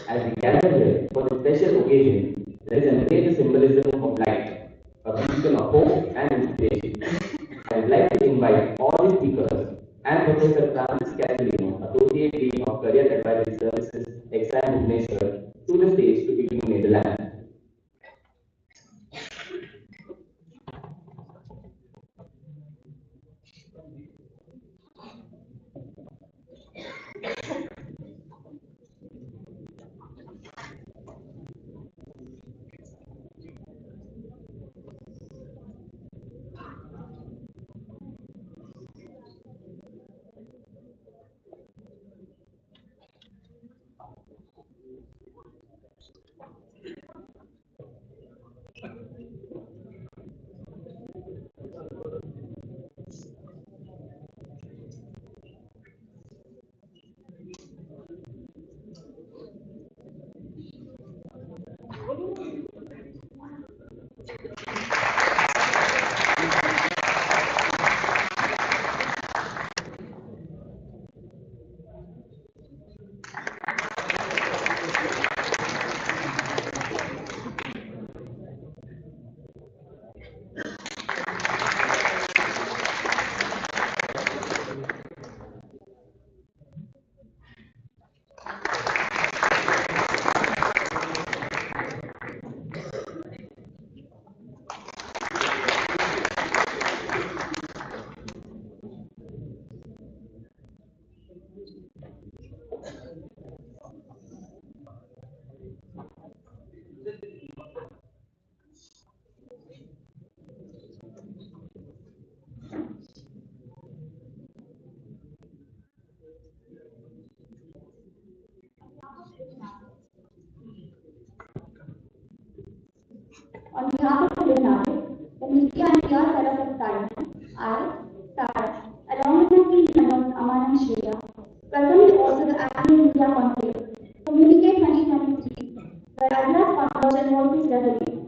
As we gather here for this special occasion, let us embrace the symbolism of light, a beacon of hope and inspiration. I would like to invite all the speakers and Professor Francis Castellino, Associate Dean of Career Advisory Services, XIM Bhubaneswar, to the stage to illuminate the lamp. On behalf of IlluminatiX, the media and PR setup of time, I, Sarah, along with my team members Aman and Shreya, welcome you all to the annual media conclave, Communiqué 2023, where ideas converge and voices resonate.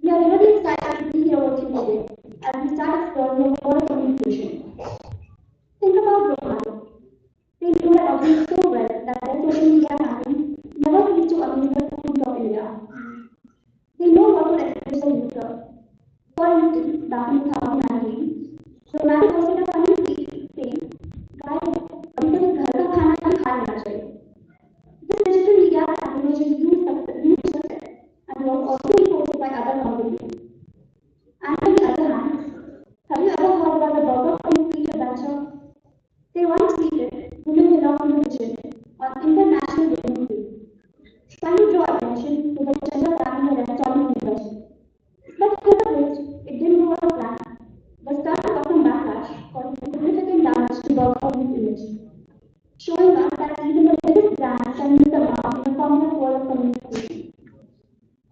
We are really excited to be here with you today as we start exploring the world of communication. Think about Romano. They knew their audience so well that their social media campaigns never ceased to amaze the schools of India. They know what to express the user. For instance, back in 2019, Romano posted a funny tweet saying, "Guys, अभी तक घर का खाना भी खा लेना चाहिए." This digital media campaign was a huge success and was also reposted by other companies. And on the other hand, have you ever heard about the Burger King tweet adventure? They once tweeted, "Women belong in the kitchen" on International Women's Day, trying to draw attention to the gender gap in the restaurant industry. But here's the twist, it didn't go as planned. The stunt got some backlash, causing significant damage to Burger King's image, showing us that even the biggest brands can miss the mark in the complex world of communication.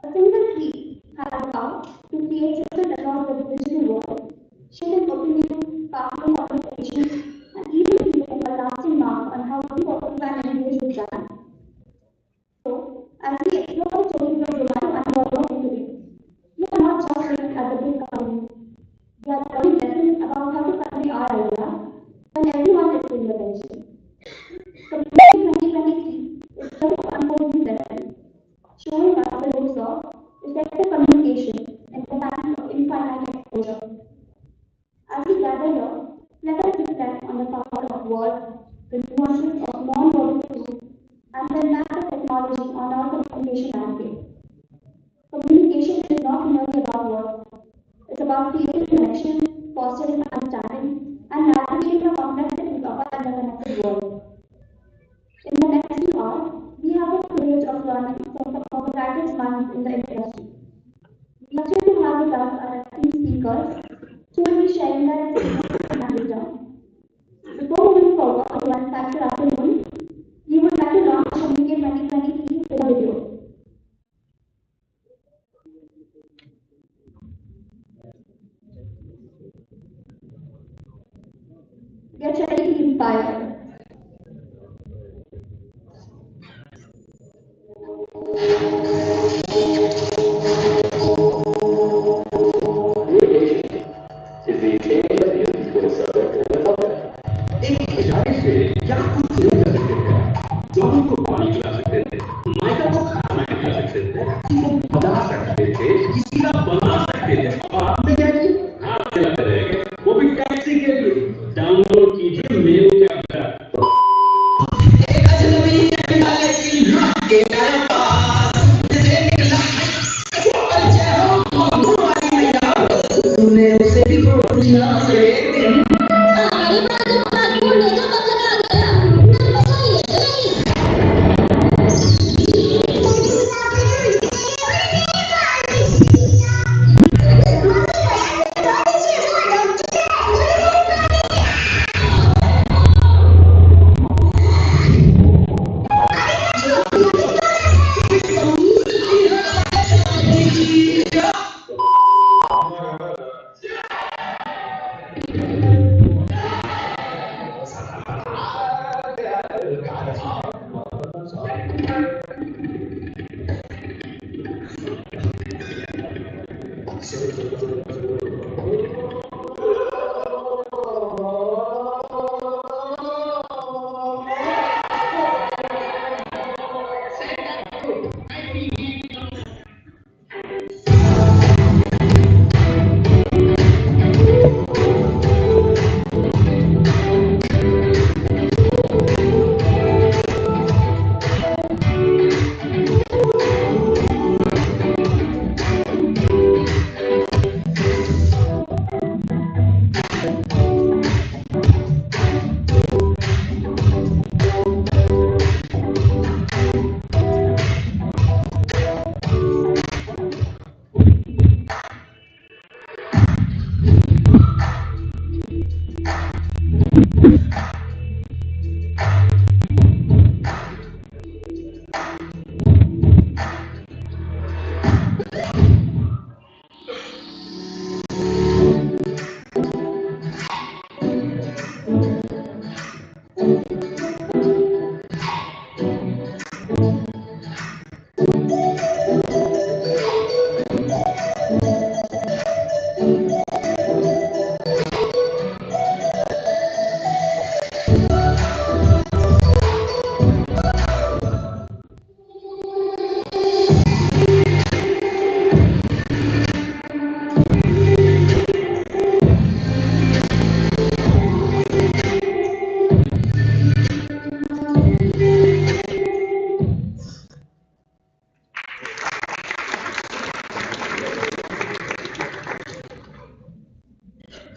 A single tweet has the power to create ripples across the digital world, shaping opinions, sparking conversations, and even leaving a lasting mark on how we perceive and engage with brands. So, as we explore the stories of Zomato and Burger King today, we are not just looking at the big companies. We are learning lessons about how to convey our ideas when everyone is paying attention. Communiqué 2023 is going to unfold these lessons, showing us the ropes of effective communication in the times of infinite exposure. As we gather here, let us reflect on the power of words, the nuances of non-verbal cues, and the impact of technology on our communication landscape. Communication is not merely about words. It's about creating connection, fostering understanding, and navigating the complexities of our interconnected world. In the next few hours, we have the privilege of learning from some of the brightest minds in the industry. We are thrilled to have with us our esteemed speakers, who will be sharing their experiences and wisdom. Before moving forward to one factual afternoon, we would like to launch Communiqué 2023 with a video. Get ready to be inspired.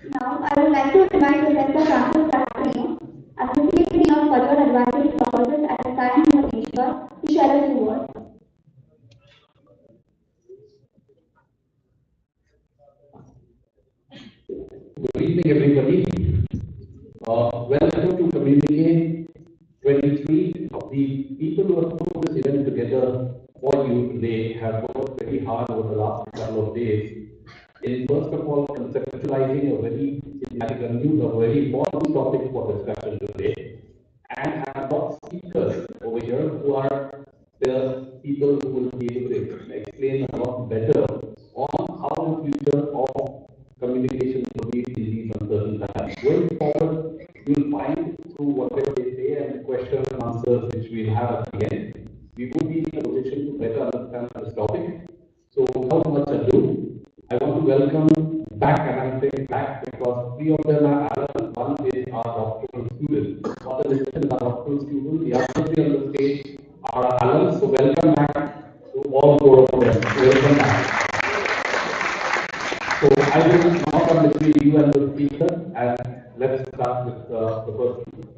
Now, I would like to invite Professor Francis Castellino, Associate Dean of Further Advisory Services at XIM Bhubaneswar, to share a few words. Good evening, everybody. Welcome to Communiqué 23. The people who have put this event together for you today have worked very hard over the last couple of days in, first of all, conceptualizing a very a very important topic for discussion today. And I have got speakers over here who are the people who will be able to explain a lot better on how the future of communication will be in these uncertain times. Going forward, you'll find through whatever they say and questions and answers which we'll have at the end, we will be in a position to better understand this topic. So without much ado, I want to welcome back, and I'm saying back because three of them are adults. One is our doctoral student. For the listen is our doctoral student. The other three on the stage are adults. So welcome back to all four of them. Welcome back. So I will now come between you and the speaker, and let's start with the first speaker.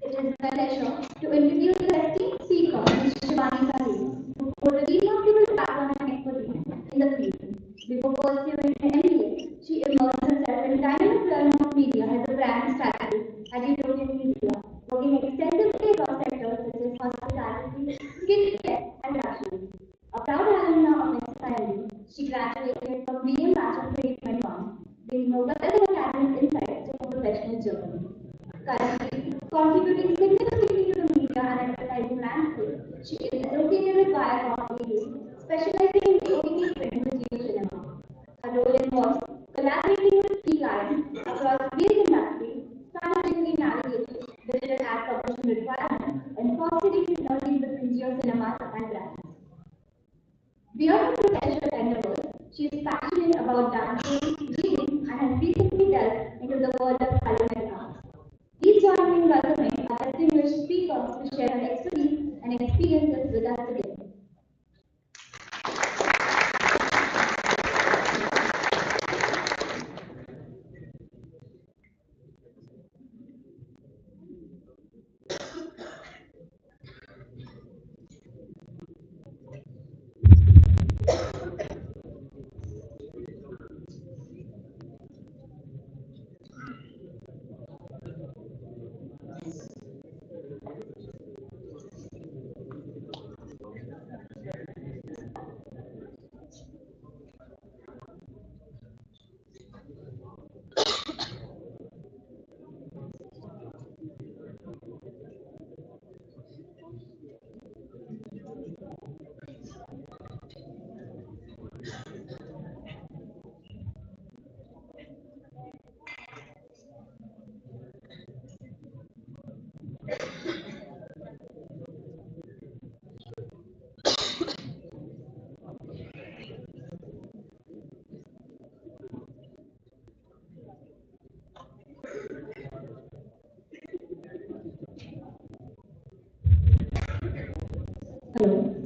It is my pleasure to introduce the esteemed speaker, Ms. Shivani Sahil, who holds a remarkable background and expertise in the field. Before pursuing an MBA, she immersed herself in dynamic learning of media as a brand strategist at IlluminatiX, working extensively across sectors such as hospitality, skincare, and luxury. A proud alumna of XIM, she graduated from medium batch of 2021, gaining a wealth of academic insights to her professional journey. Currently contributing significantly to the media and advertising landscape, she is associated with Viacom TV, specializing in OTT print and TV cinema. Her role involves collaborating with key clients across various industries, strategically navigating digital ad publishing requirements, and fostering synergies between geo cinemas and brands. Beyond her professional endeavors, she is passionate about dancing, reading, and has recently delved into the world of culinary arts. Please join me in welcoming our distinguished speakers to share their expertise and experiences with us today.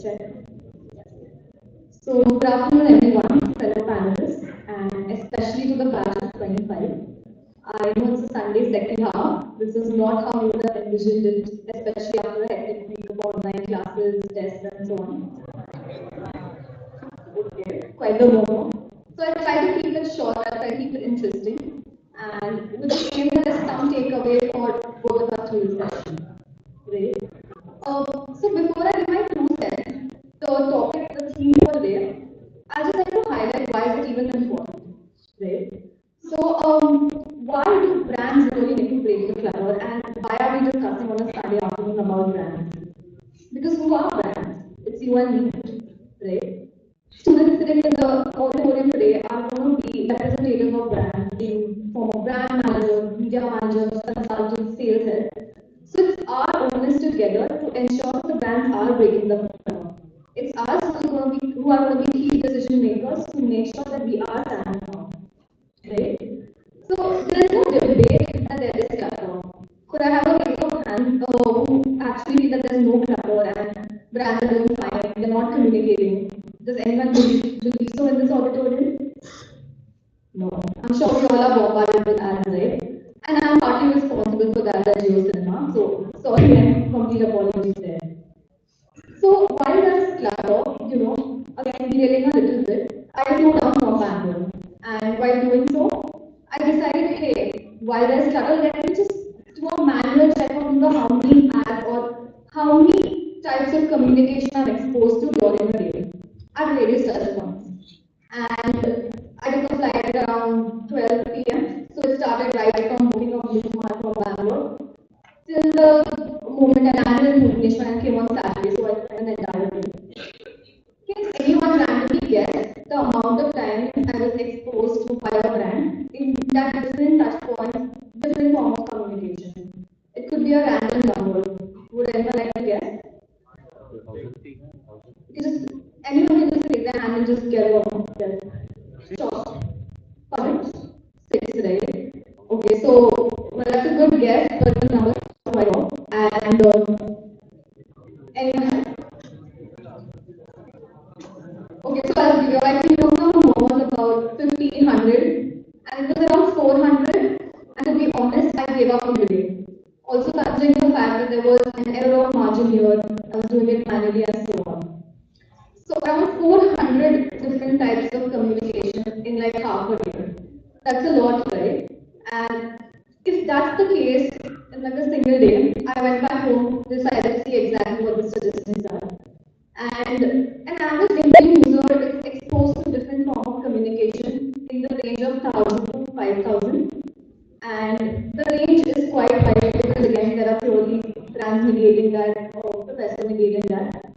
Check. So, good afternoon, everyone, fellow panelists, and especially to the batch of 25. I know it's a Sunday second half. This is not how you would have envisioned it, especially after a hectic week of online classes, tests, and so on. Okay, quite the moment. So I try to keep it short, I try to keep it interesting, and with the aim that there's some takeaway for both of us through this session. Great. So before I give my 2 cents, the topic, the theme for today, I just like to highlight why is it even important, right? So why do brands really need to break the clutter, and why are we discussing on a Sunday afternoon about brands? Because who are brands? It's you and me, right? Students sitting in the auditorium today are going to be representative of brands in form of brand managers, media managers, consultants, sales heads. So it's our onus together to ensure that the brands are breaking the clutter. It's us who are going to be key decision makers to make sure that we are standing out, right? So there is no debate that there is clutter. Could I have a raise of hands who actually feel that there is no clutter and brands are doing fine, they're not communicating? Does anyone believe so in this auditorium? No. I'm sure we all are bombarded with ads, right? And I'm partly responsible for that at Geo Cinema. So sorry and complete apologies there. So while there's clutter, again derailing a little bit, I slowed down from Bangalore. And while doing so, I decided, hey, while there's clutter, let me just do a manual check on how many ads or how many types of communication I'm exposed to during the day at various touch points. And I took a flight at around 12 p.m. So it started right from booking of Bhubaneswar from Bangalore till the moment I landed in Bhubaneswar and came on Saturday. So I spent an entire day. Can anyone randomly guess the amount of time I was exposed to by a brand in that different touch points, different form of communication? It could be a random number. Would anyone like to guess? You just anyone can just raise their hand and just get it off. Yes. Sure. Pardon? 6, right? Okay, so well, that's a good guess, but the number is quite wrong. And anyone else? Okay, so I'll give you, I think the number was about 1500, and it was around 400. And to be honest, I gave up on the day. Also, considering the fact that there was an error of margin here, I was doing it manually and so on. So around 400 different types of communication in like half a day. That's a lot, right? And if that's the case in like a single day, I went back home, decided to see exactly what the suggestions are. And an average Indian user is exposed to different forms of communication in the range of 1,000 to 5,000. And the range is quite wide because again there are theories transmediating that or professor mediating that.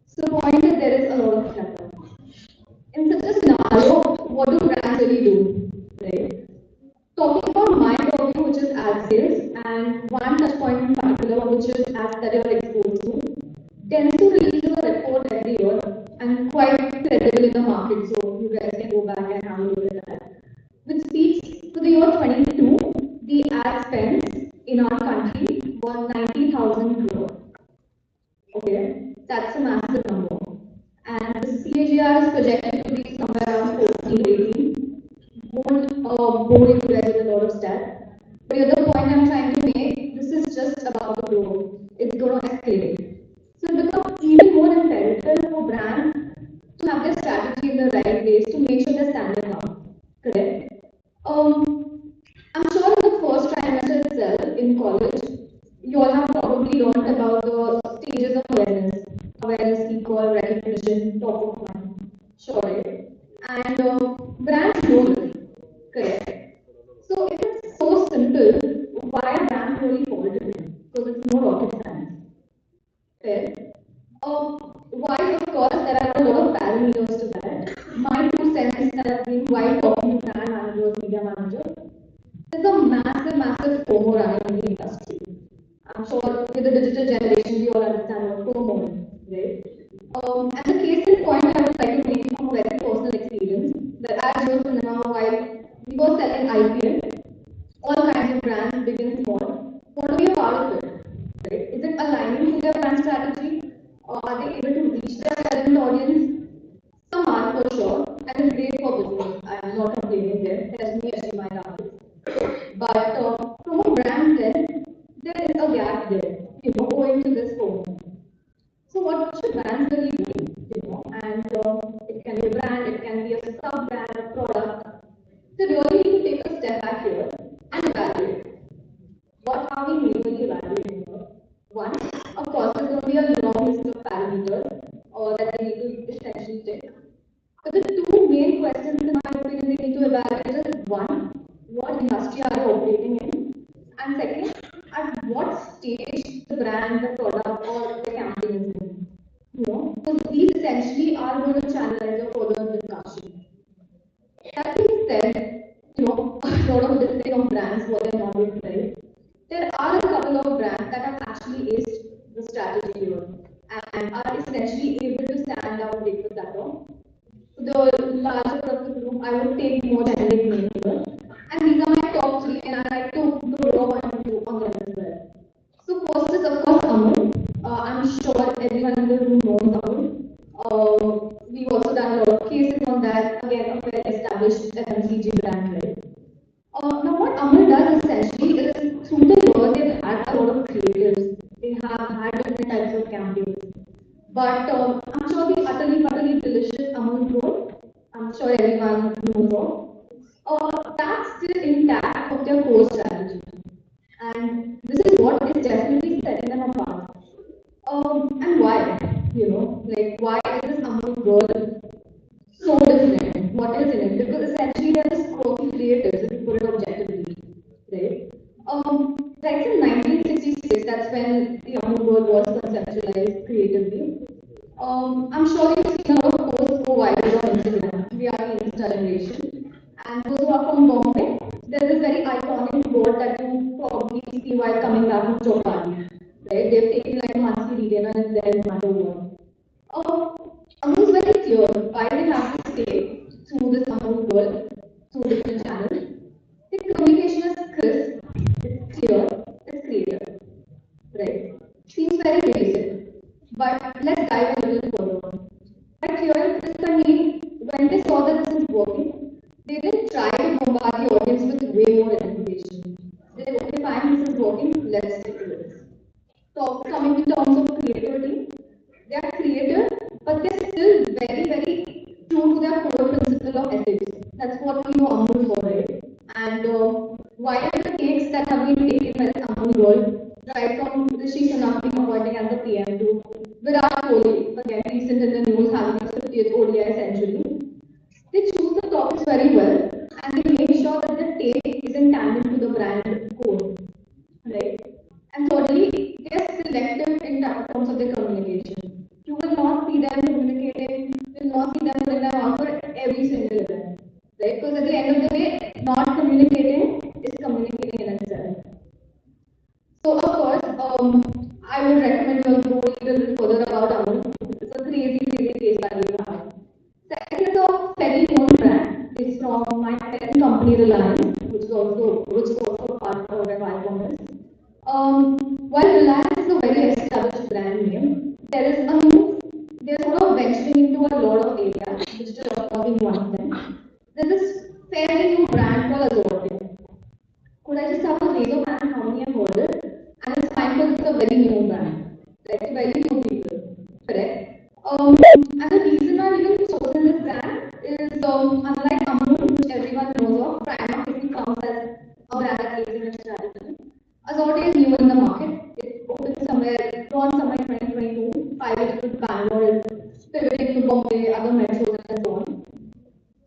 So the point is there is a lot of clutter. In such a scenario, what do brands really do? Right? Talking about my purview, which is ad sales, and one touch point in particular, which is ads that you are exposed to, tends to release a report every year and quite credible in the market. So you guys can go back and have a look at that. Which speaks to the year 22, the ad spends in our country was 90,000 crore. Okay, that's a massive number. And the CAGR is projected to be somewhere around 14 to 18. Won't bore you guys with a lot of stats. But the other point I'm trying to make, this is just about the growth. It's going to escalate. So it becomes even more imperative for brands to have their strategy in the right place to make sure they're standing out. Correct? I'm sure in the first trimester itself in college, you all have probably learned about the stages of awareness. Awareness, recall, recognition, top of mind. Sure, right? And brands know this. Correct. So if it's so simple, why are brands really fall to it? Because it's no rocket science. Fair. Why, of course, there are a lot of parameters to that. My 2 cents have been while talking to brand managers, media managers. There's a massive FOMO running in the industry. I'm sure with the digital generation, we all understand what FOMO is, right? And the case in point I would like to make from a very personal experience that at Geo Cinema, while we were selling IPL, all kinds of brands, big and small, want to be a part of it. Right? Is it aligning with their brand strategy, or are they able to what industry are you operating in, and second, at what stage the brand, the product, or the campaign is in. Because these essentially are going to channelize your further discussion. That being said, a lot of listing of brands, what they're not doing right. There are a couple of brands that have actually aced the strategy here and are essentially able to stand out with the plateau. The larger of the group, I would take more generic names here. And these are my top three, and I like to do your point of view on them as well. So first is of course Amul. I'm sure everyone in the room knows Amul. We've also done a lot of cases on that. Again, a well-established FMCG brand, right? Now, what Amul does essentially is through the years they've had a lot of creatives. They have had different types of campaigns. But I'm sure the utterly delicious Amul roll, I'm sure everyone knows of, that's still intact of their core strategy. And this is what is definitely setting them apart. And why? Like why is this Amul roll so different? What is in it? Because essentially they're just quirky creators, if you put it objectively, right? Right in 1966, that's when the Amul world was conceptualized creatively. I'm sure you've seen a lot of posts go viral on Instagram. We are the Insta generation. And those who are from Bombay, there's this very iconic board that you probably see while coming back from Chowpatty. Right? They've taken like a monthly retainer and it's there in front of you. Amul is very clear why they have to stay through this Amul world, through different channels. The communication is crisp, it's clear, it's creative. Right? Seems very basic. But let's dive a little further. By clear this can mean when they saw that this is working, they didn't try to bombard the audience with way more information. They said, okay, fine, this is working, let's stick to this. So coming in terms of creativity, they are creative, but they're still very true to their core principle of ethics. That's what we know Amul for, right? And why are the takes that have been taken by the Amul world, right from Rishi Sunak being appointed as the PM to Virat Kohli, again recent in the news having his 50th ODI century, they choose the topics very well and they make sure that the take is in tandem to the brand core, right? And thirdly, they are selective in terms of their communication. You will not see them communicating, you will not see them putting them out for every single event. Right? Because at the end of the day, not communicating is communicating in itself. So of course, I would recommend you all to read a little further about Amul. It's a crazy case study you have. Second is a fairly known brand. It's from my parent company Reliance, which is also part of where Viacom is. While Reliance is a very established brand name, they're sort of venturing into a lot of areas, digital being one of them. There's this fairly new brand called Azorte. Could I just have a raise of hands how many have heard it? And it's fine because it's a very new brand. Like very few people. Correct? And the reason I'm even chosen this brand is unlike Amul, which everyone knows of, Prima quickly comes as a brand that lives in its strategy. Azorte is new in the market. It opened somewhere, launched somewhere in 2022, piloted with Bangalore, pivoting to Bombay, other metros, and so on.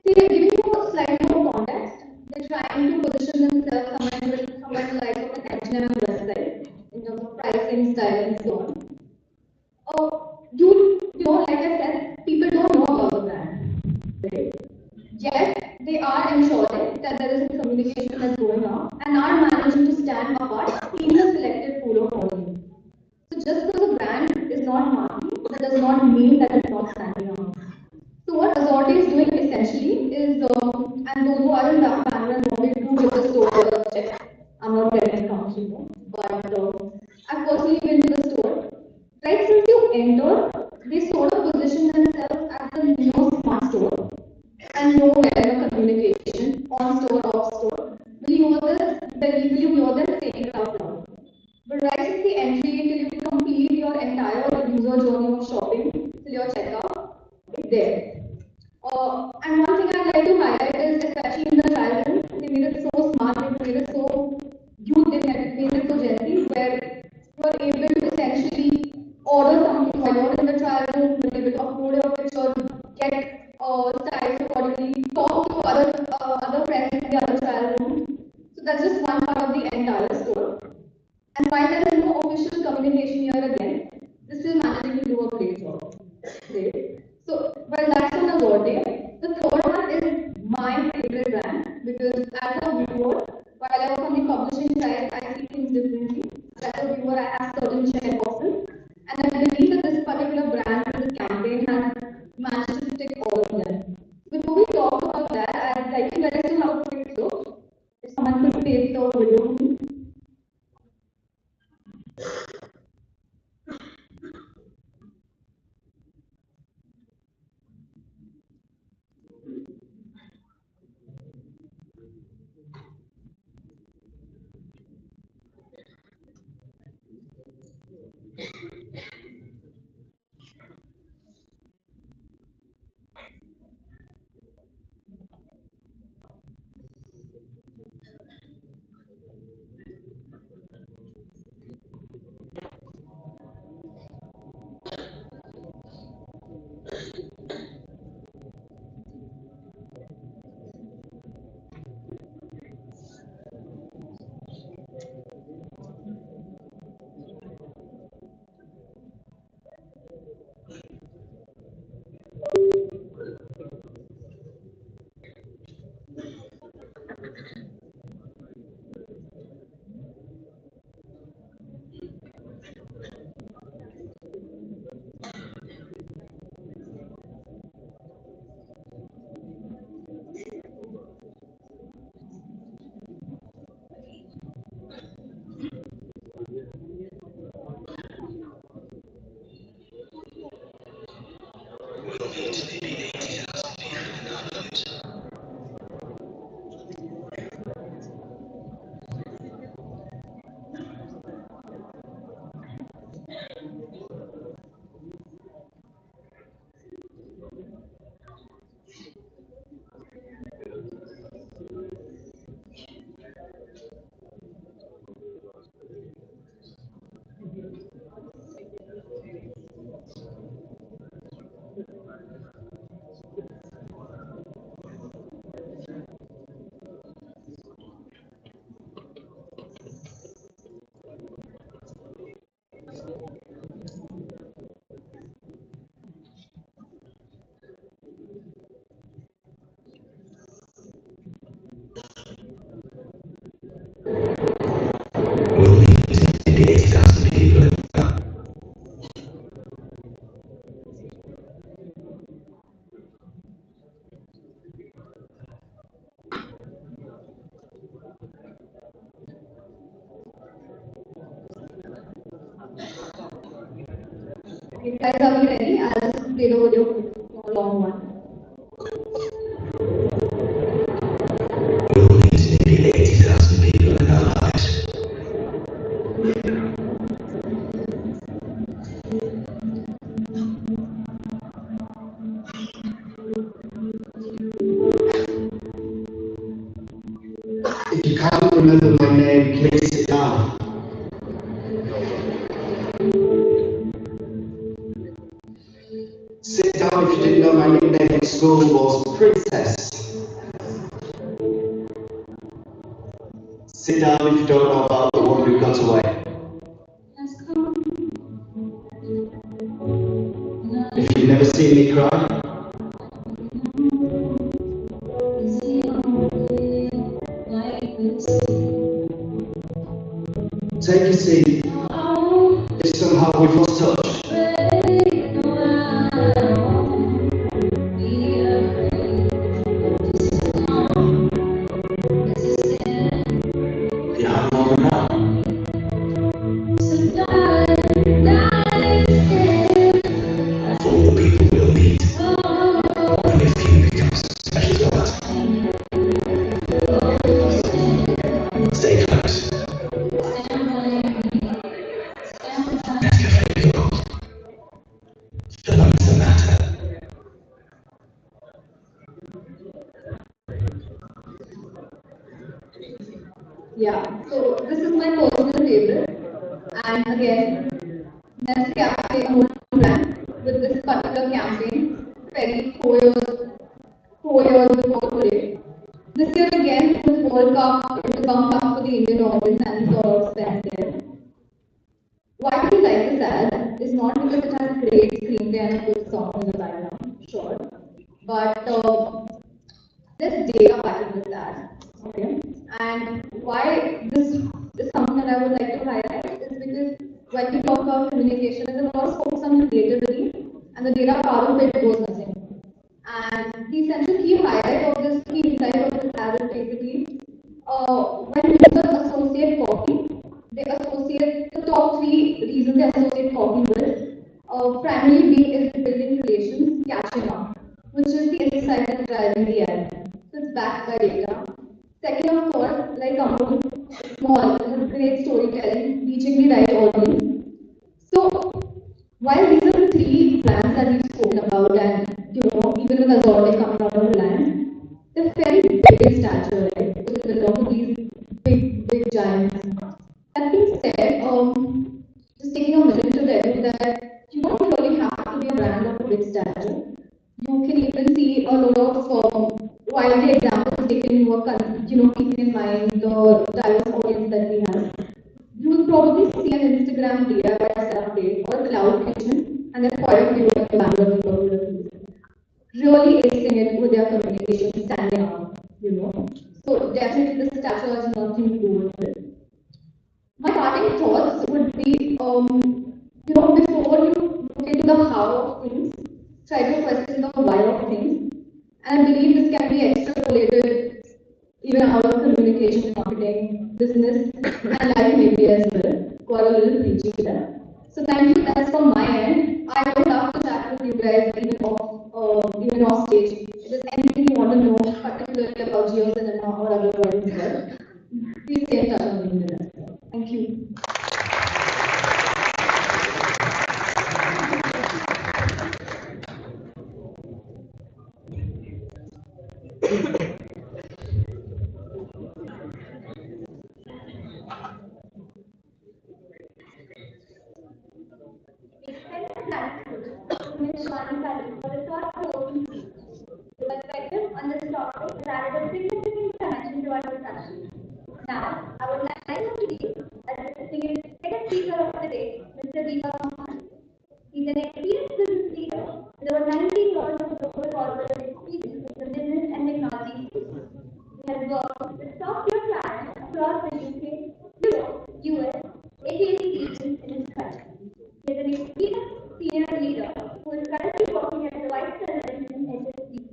See, giving you a slightly more context, they're trying to position themselves somewhere in the likes of an H&M website in terms of pricing, style, and so on. Like I said, people don't know about the brand, right? Yet they are ensuring that there is a communication that's going on and are managing to stand apart in the selected pool of audience. So just because a brand is not marketing, that does not mean that it's not standing out. So what Azorte is doing essentially is, and those who are in Bangalore and Bombay do give the store a check. I'm not getting account, but I've personally been to the store. Right since you enter, they sort of position themselves as the smart store and no where of communication on store, off store. Will you hear them saying it out loud? But right since the entry till you complete your entire user journey of shopping till your checkout, it's there. And one thing I'd like to highlight is, especially in the trial room, they made it so smart, they made it so they made it so gentle, where you are able to essentially order something while you're in the trial room, you're able to upload your picture, get styles accordingly, talk to other friends in the other trial room, someone could take the video. Okay, guys, are we ready? I'll just play the video, a long one. If you can't remember my name, please sit down. Sit down if you didn't know my nickname in school was Princess. Sit down if you don't know about the one who got away. If you've never seen me cry, take a seat. If somehow we've lost touch, you have more than that. For all the people we'll meet, only a few becomes special to us. Stay close. Nescafe Gold. The ones that matter. Yeah, so this is my personal favorite. And again, Nescafe, a modern brand, with this particular campaign, very 4 years before today. This year again, this World Cup, it comes up for the Indian audience and sort of stands there. Why do we like this ad? Is not because it has great screenplay and a good song in the background, sure. But there's data backing this ad. Okay. And why this is something that I would like to highlight is because when we talk about communication, there's a lot of focus on creativity and the data part of it goes missing. And the essential key highlight of this key insight of this ad is basically when users associate coffee, they associate the top three reasons they associate coffee with. Primarily being is building relations, catching up, which is the insight that's driving the ad. So it's backed by data. Second, of course, like Amul, small, has great storytelling, reaching the right audience. So while these are the three brands that we've spoken about, and even with Azorte coming out of Reliance, they're fairly big in stature, right? Because they belong to these big giants. That being said, just taking a minute to tell you that you don't really have to be a brand of a big stature. You can even see a lot of while the examples taken, you are keeping in mind the diverse audience that we have. You will probably see an Instagram DIY setup page or a cloud kitchen, and then quite a few of the Bangalore people who are really acing it with their communication, standing out. So definitely the stature has nothing to do with it. My parting thoughts would be, before you look into the how of things, try to question the why of things. And I believe this can be extrapolated even out of communication, marketing, business, and life maybe as well. Got a little preachy there. So thank you. That's from my end. I would love to chat with you guys even off stage. If there's anything you want to know, particularly about geocinema or otherwise as well, please stay in touch with me. Thank you. Perspective on this topic that added a significant dimension to our discussion. Now, I would like to introduce as the second speaker of the day, Mr. Deepak. He's an experienced business leader with over 19 years of global corporate experience in the business and technology space. He has worked with top-tier clients across the UK, Europe, US, APAC regions in his country. He is an experienced senior leader who is currently working as a vice president in HSBC.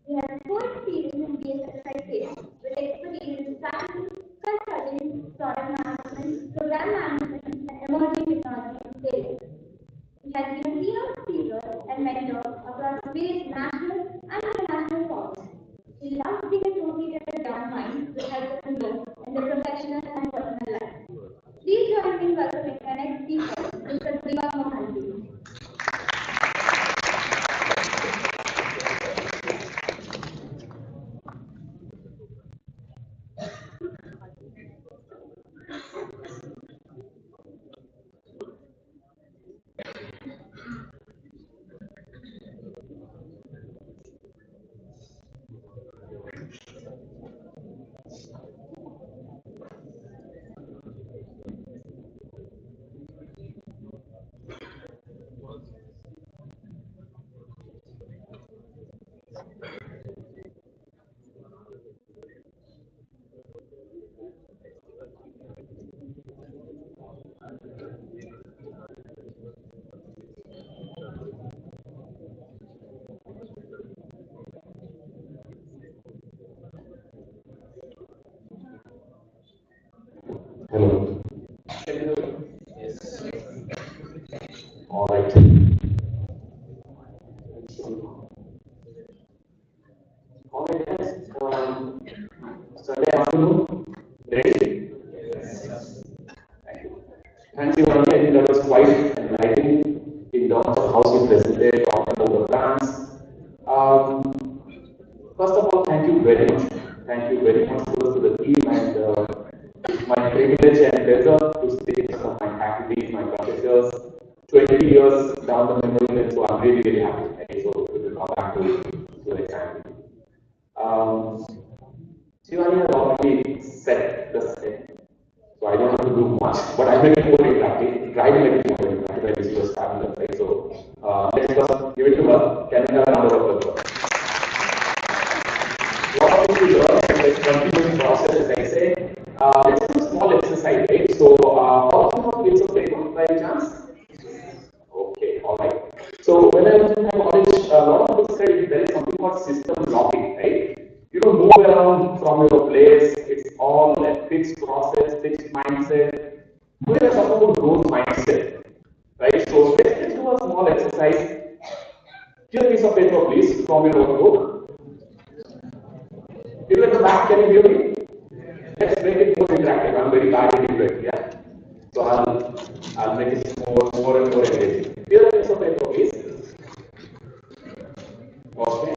He has full experience in BFSI space with expertise in strategy, consulting, product management, program management, and emerging technology sales. He has been a keynote speaker and mentor across various national and international forums. He loves being associated with young minds to help them grow in their professional and personal life. Please join me in welcoming our next speaker, Mr. Bhubaneswar. Hello. All right. All right, guys. Sunday afternoon. Ready? Thank you, Ronnie. I think that was quite enlightening in terms of how you presented, talking about the brands. First of all, thank you very much. Thank you very much to the team, and it's my privilege and pleasure to speak in front of my faculty, my professors. 20 years down the memory lane, so I'm really, really happy. Okay, so we will come back to the exam. Shivani has already set the set, so I don't have to do much, but I will be more interactive, try to make it more interactive, and this was fabulous, right? So let's first give it to her. Can we have a round of applause? What I want to learn and let's continue the process, as I say. Let's do a small exercise, right? So all of you have bits of paper by chance? Okay, all right. So when I was in my college, a lot of books said there is something called system blocking, right? You don't move around from your place. It's all at fixed process, fixed mindset. We are talking about growth mindset, right? So let's do a small exercise. Here a piece of paper, please, from your notebook. People at the back, can you hear me? Let's make it more interactive. I'm very bad at it, yeah. So I'll make it more and more engaging. Here a piece of paper, please. Okay.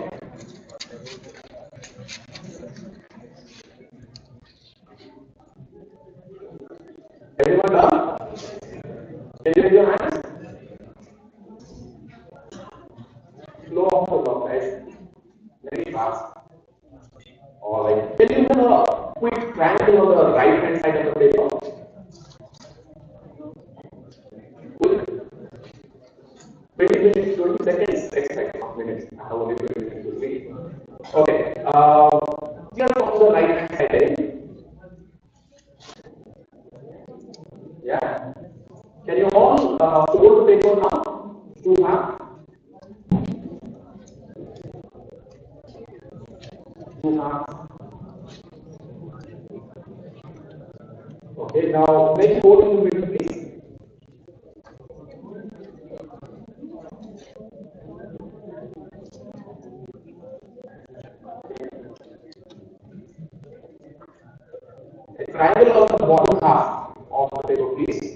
Everyone done? Can you raise your hands? Slow off the block, guys. Very fast. Alright. Can you have a quick triangle on the right hand side of the paper? Good. 20 minutes, 20 seconds, expect not minutes. I have only 20 minutes to see. Okay. Just on the right hand side. Yeah. Can you all fold the paper now? Two half. Two half. Okay, now make fold in the middle, please. A triangle on the bottom half of the paper, please.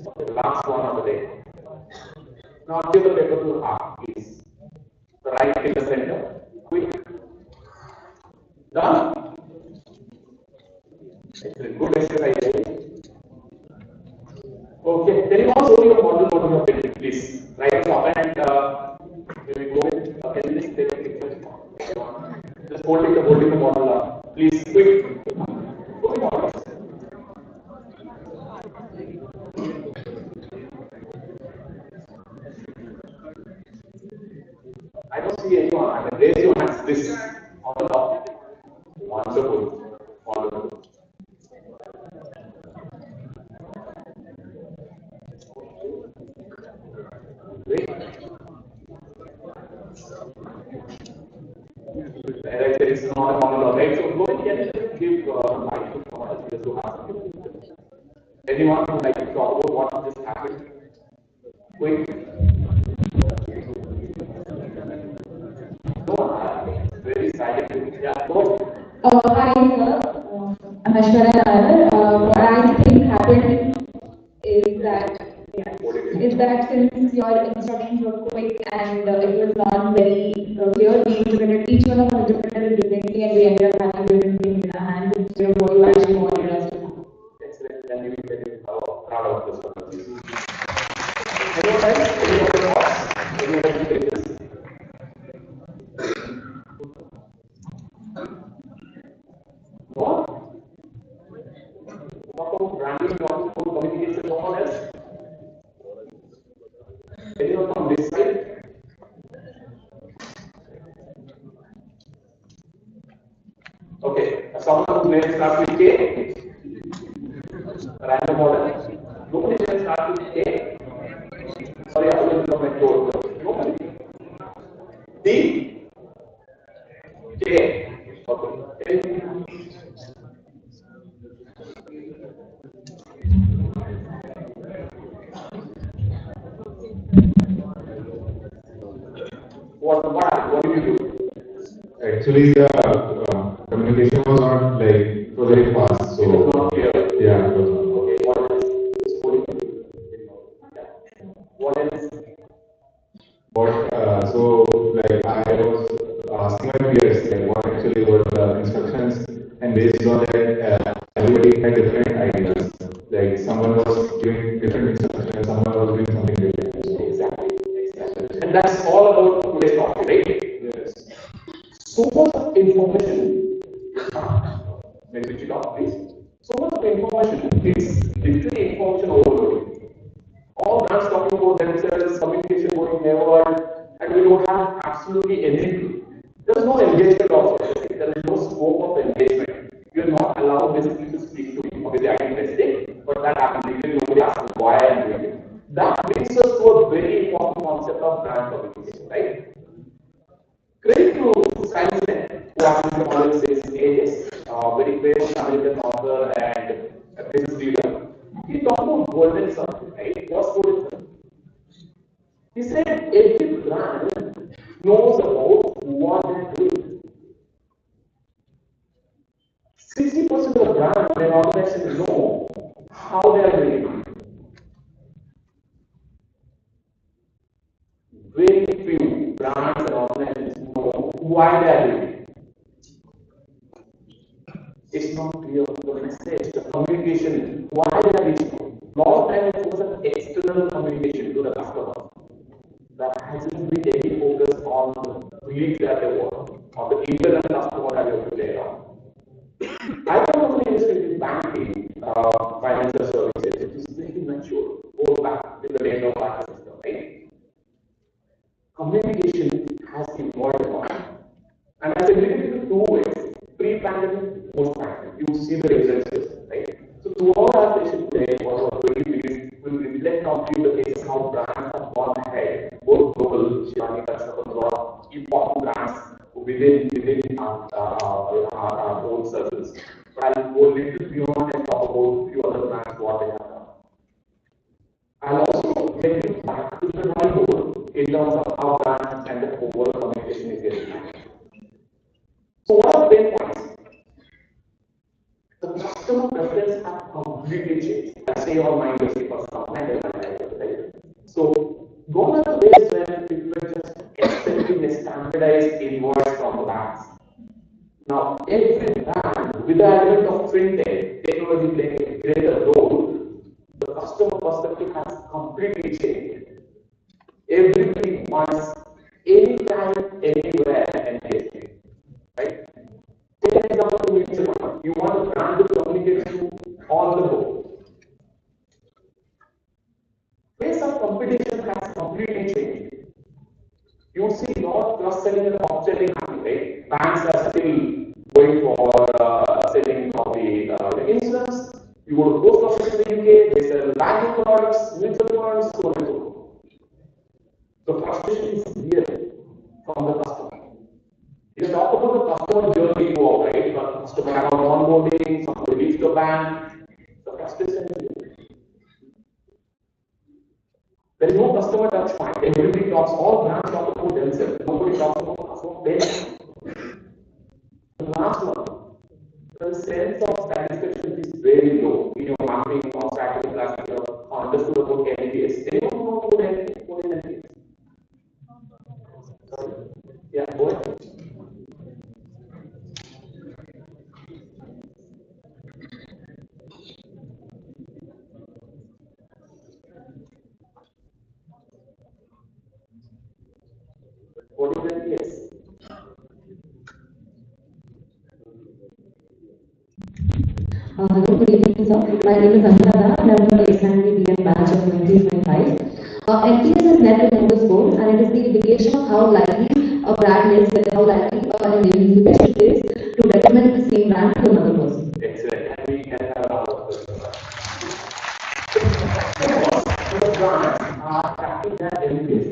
Okay, last one of the day. Now give the paper to half, please. The right in the center. Quick. Done. Excellent. Good exercise. Okay. Can you all show me the model on your paper, please? Right top and maybe go with. Can you just take a picture? Just holding the model up. Please, quick. Quick model. I don't see anyone. I mean, raise your hands. This on the top. Wonderful. Wonderful. Great. As I said, it's not a monologue, right? So, go and give mic to someone else just to ask you. Anyone who would like to talk about what just happened? Quick. No, very silent. Yeah, go. Hi, sir. I'm Ashwara Nair. What I think happened is that since your instructions were quick and it was not very clear, we interpreted each one of us interpreted differently, and we ended up having different things in our hands instead of what you actually wanted us to have. Excellent. And you will get proud of this one. Anyone else? Any other thoughts? Any other experiences? What? Talk about branding, talk about communication, someone else? Anyone from this side? Okay, someone whose name starts with K. Random order. Nobody can start with K. Sorry, I will come and go. Nobody. D. J. Okay. What did you do? Actually, the communication was not like it was very fast. So it was not clear. Yeah, it was not. Okay, what else? What else? But so like I was asking my peers like what actually were the instructions, and based on that, everybody had different ideas. Like someone was giving different instructions, someone was doing something different. So, Exactly. And that's all about today's topic, right? yes. So much of information. May I switch it off, please? So much of information is literally information overload. All brands talking about themselves, communication going haywire, and we don't have absolutely anything. There is no engagement also. There is no scope of engagement. You are not allowed basically to speak to me. Obviously, I can mistake, but that happens because nobody asks why I am doing it. That brings us to a very important concept of brand communication, right? Stein, who actually follows his ages, very famous American author and a business leader. He talked about golden circle, right? What's golden circle? He said every brand knows about what they're doing. 60% of the brand and organization know how they are doing it. Very few brands and organizations know why they are doing it. It's not clear the message, the communication, why they are reaching out. Lot of time it was an external communication to the customer. That hasn't been any focus on the leads that they want, or the internal customer that you have to lay on. I come from the industry with banking, financial services, it is very mature, go back in the days of our system, right? Communication has evolved a lot. And I said, it into two ways, pre-pandemic, post-pandemic. You see the results, right? So throughout our session today, what we're going to do is we'll reflect on few of the cases how brands have gone ahead, both global, Shivani touched upon a lot of important brands within our own circles. But I'll go a little beyond and talk about a few other brands, what they have done. I'll also get you back to the drawing board in terms of how brands and the overall communication is getting managed. So what are the pain points? The customer preference have completely changed. I say all my industry for some time, right? So gone are the days when people were just expecting a standardized invoice from the banks. Now every brand, with the advent of fintech, technology playing a greater role, the customer perspective has completely changed. Everybody wants anytime, anywhere engagement, right? Take an example to meet someone. You want a brand to communicate to you on the go. Pace of competition has completely changed. You see a lot of cross-selling and upselling happening, right? Banks are still going for selling of the insurance. You go to post office in the UK, they sell banking products, mutual funds, so on and so forth. The frustration is real from the customer. You talk about the customer journey throughout, right? The customer account onboarding, somebody leaves the bank, the frustration is real. There is no customer touch point. Everybody talks, all brands talk about themselves. Nobody talks about customer pain. The last one, the sense of satisfaction is very low in your marketing or strategy class, you know, understood about NPS. Anyone know about NPS? What is NPS? Sorry? Yeah, go ahead. What is NPS? Hello, good evening, sir. My name is Anuradha and I'm from the SND BM batch of 2025. NPS is Net Promoter Score and it is the indication of how likely a brand is and how likely an individual is to recommend the same brand to another person. Excellent. And we can have our the brands are tracking their NPS.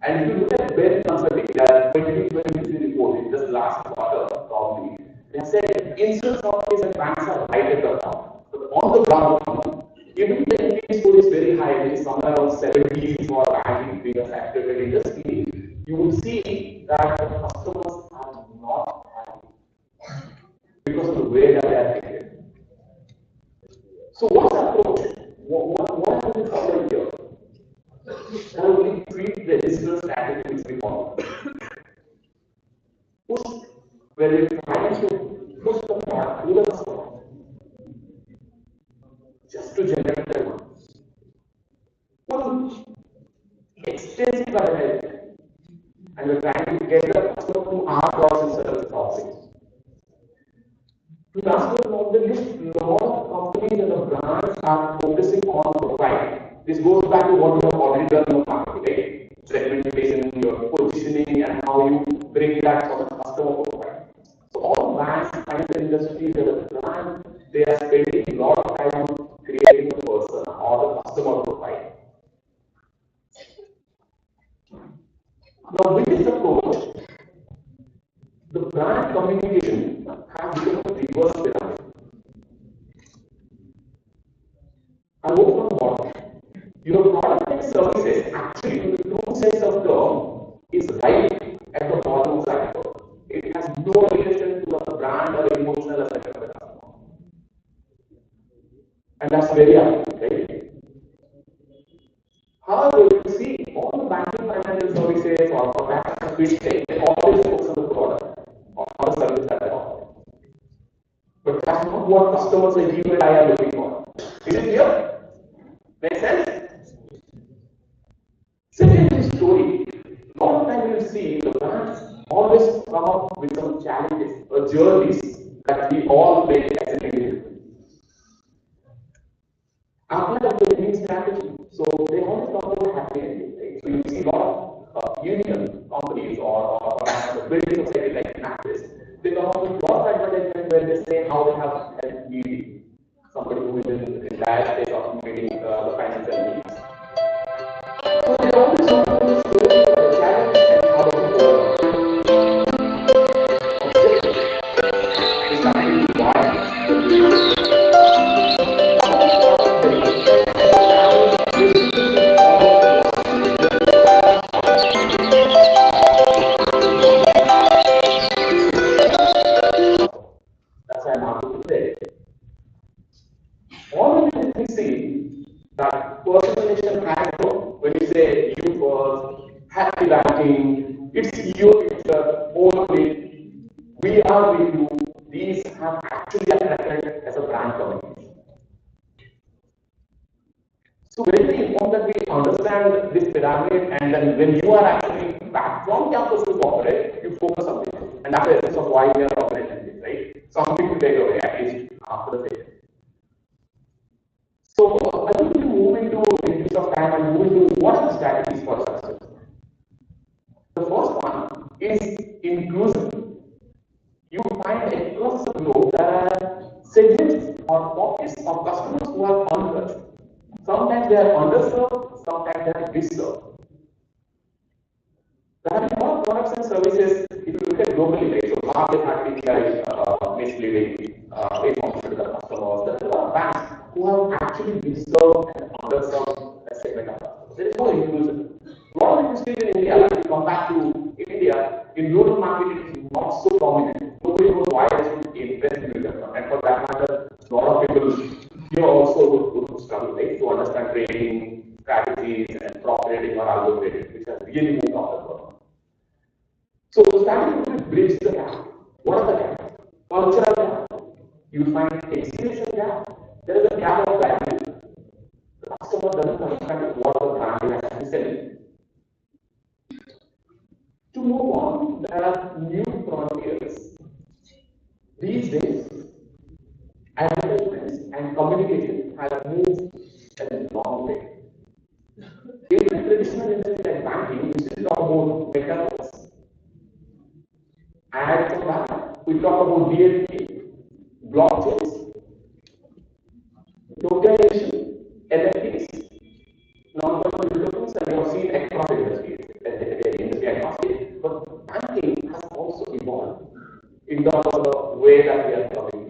And if you look at Ben Consulting, their 2023 report in this last quarter, probably, they said insurance companies and banks are right at the top. But on the ground, even the NPS score is very high, it is somewhere around 70 for banking, being a saturated industry. You will see that the customers are not happy because of the way that they are treated. So what's the approach? What have we followed here? There are only three traditional strategies we follow. Push, where we try to push the product to the customer just to generate revenue. Pull, extensive advertising, and we're trying to get the customer to our products and service offerings. Last but not the least, a lot of companies and the brands are focusing on profile. This goes back to what you have already done in the marketing, right? Segmentation, your positioning, and how you bring that for the customer profile. So all brands, financial industries, and the brand, they are spending a lot of time on creating the person or the customer profile. Now, with this approach, brand communication has become a reverse pyramid. And what from what? Your product and services actually, in the true sense of term, is right at the bottom side. It has no relation to the brand or emotional aspect of the customer. And that's very important, right? However, you see all the banking financial services or banks and which they always focus on the product or on the service that they offer. But that's not what customers like you and I are looking for. Is it clear? Make sense? Second is story. A lot of time you see the brands always come up with some challenges or journeys that we all make as an individual. Apply the winning strategy. So they always talk about happy ending. Right? So you see a lot of union companies or building society like Nexus. They come up with a lot of advertisements where they say how they have helped me, somebody who is in dire state of meeting the financial needs. So they always talk about the story, the challenge, and how to overcome. Objective is something to buy. That's why I'm asking today. All of it is see that personalization has when you say you first, happy banking, it's you, it's the own way. We are with you. These have actually attracted as a brand community. So very important that we understand this pyramid, and then when you are actually back from campus to corporate, you focus on this. And that's the essence of why we are operating this, right? Something to take away at least after the session. So I think we move into interest of time and move into what are the strategies for success. The first one is inclusion. You find across the globe there are segments or pockets of customers who are untouched. Sometimes they are underserved, sometimes they are disturbed. There are a lot of products and services, if you look at globally, right? So market activity like misleading information to the customers. There are a lot of banks who have actually disturbed and underserved a segment of customers. There is no inclusion. A lot of industries in India, if you come back to India, in rural market it is not so dominant. Nobody knows why they should invest in rural. And for that matter, a lot of people here also would struggle, right, to understand trading strategies and prop trading or algo trading, which has really moved off the world. So the strategy will bridge the gap. What are the gaps? Cultural gap. You find execution gap. There is a gap of value. The customer doesn't understand what the brand is actually selling. To move on, there are new frontiers. These days, advertisements and communication have moved a long way. In the traditional industry like banking, we still talk about metaverse. And from that, we talk about DLT, blockchains, tokenization, NFTs, non-fungible tokens, and we have seen across industries, industry agnostic, but banking has also evolved in terms of the way that we are coming.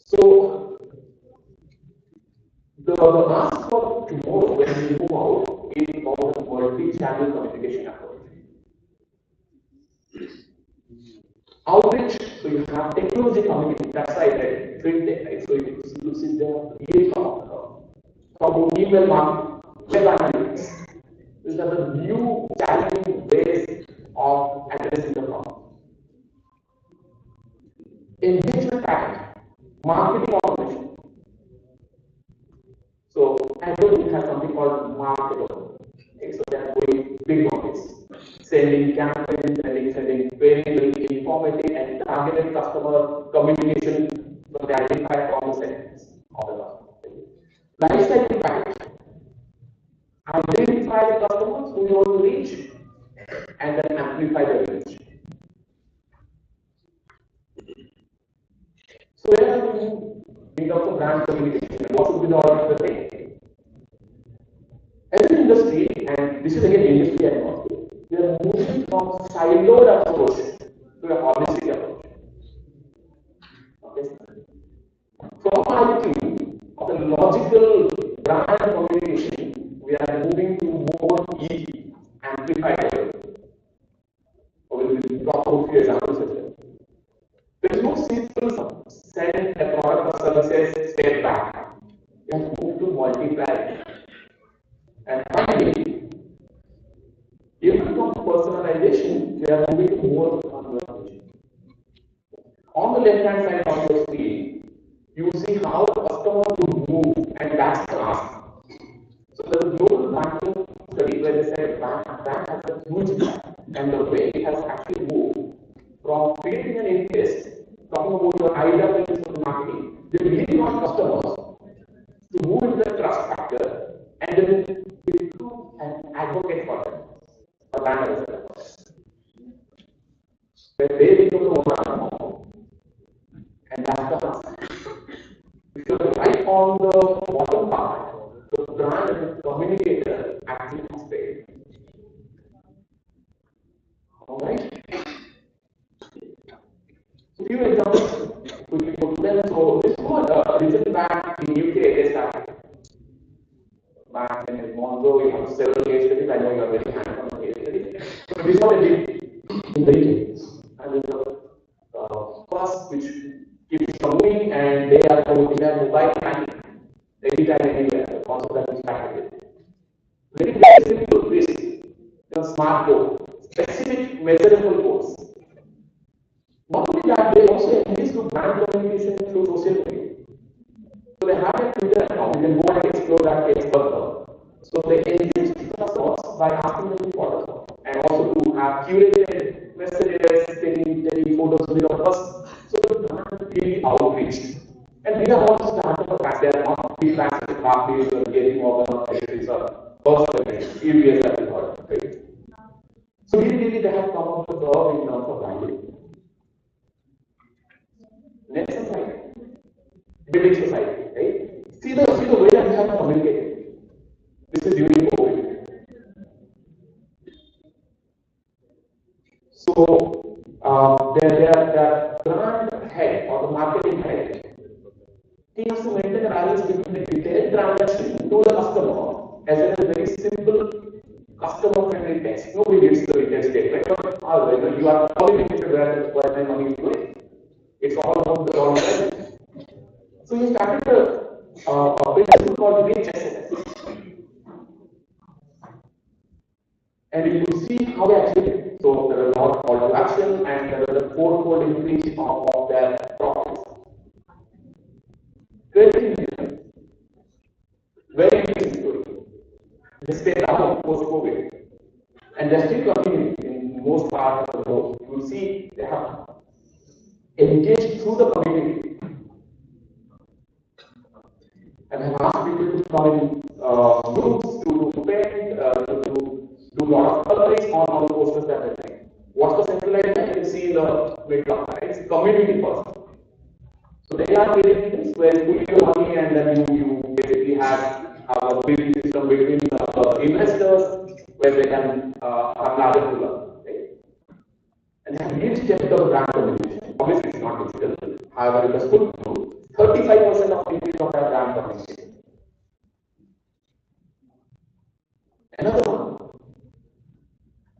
So, the ask for tomorrow when we move out is about the multi-channel communication approach. Outreach, so you have technology communication, that's why I said fintech, right? So you see the real from email marketing, web analytics. These are the new challenging ways of addressing the problem. Engagement pattern, marketing automation. So Android has something called marketing. Okay, so they are going big on this. Sending campaigns, sending very, very informative and targeted customer communication from the identified problem segments of the customer. Lifecycle package. Identify the customers who you want to reach and then amplify the reach. So where are we in terms of brand communication? What should be the order of the day? As an industry, and this is again industry agnostic, we are moving from siloed approach to a holistic approach. Okay. From our view of a logical brand communication, we are moving to more amplified. We will talk about a few examples as well. There is no simple send a product or services step back. We have to move to multiply. And finally, even from personalization, we are moving to more conversation. On the left hand side of your screen, you see how the customer would move, and that's the ask. So there is a global banking study where they said bank has a huge impact, and the way it has actually moved from creating an interest, talking about your IWs of marketing, they really want customers to move into the trust factor and then become an advocate for them, a brand ambassador. Where they become the owner, and that's the answer. If you are right on the bottom part, the brand and the communicator actually has failed. Alright? So few examples quickly put them. So this was written back in UK, they started. Back in Monzo, we have several case studies. I know you are very hands on the case studies. So this is what they did in the retail. And the first which keeps moving, and they are promoting their mobile banking anytime, anywhere. The concept that we started with. Very, very simple twist. The smart code, specific measurable codes. Not only that, they also engage to brand communication through social media. So they have a Twitter account. You can go and explore that case further. So they engage with customers by asking them to follow, and also to have curated messages, taking photos of us. So the brand really outreach. And these are all startup brands. They are not big brands like Barclays or JP Morgan or Credit or First EBS that we heard, right? So really they have come up the curve in terms of value. Next slide. Building society, right? See the way that we have communicated. This is during COVID. So their brand head or the marketing head, he has to maintain a balance between the retail transaction to the customer as well as very simple customer-friendly text. Nobody reads the retail statement, but you are calling into where my money is going. It's all about the dollar. So you started a business called Rich SMS. And you could see how they actually did. So there was a lot of call to action, and there was a fourfold increase of their profits. Very interesting story. They stayed down post-COVID. And they're still continuing in most parts of the world. You will see they have engaged through the community and have asked people to come in groups to paint, to do a lot of coloring on the posters that they make. What's the centralized thing? You can see in the middle, right? It's community first. So they are creating things where you put your money and then you basically have a big system between the investors where they can have larger pool, right? And they have really stepped up brand communication. Obviously, it's not digital. However, it has put through 35% of increase of their brand communication. Another one,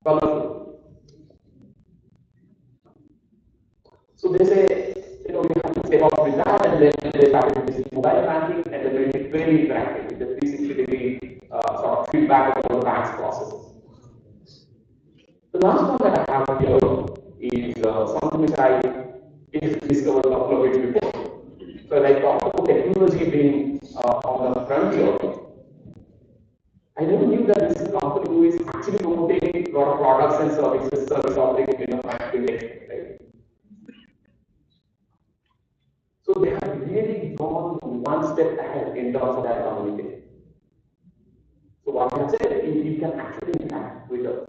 colorful. So they say, we have to step up with that, and then they started with this mobile banking, and they made it very interactive with the 360-degree sort of feedback about the bank's processes. The last one that I have here is something which I discovered a couple of weeks before. So as I talked about technology being on the frontier, I never knew that this is a company who is actually promoting a lot of products and service offerings in a financial industry, right? So they have really gone one step ahead in terms of their communication. So what I said, you can actually interact with us.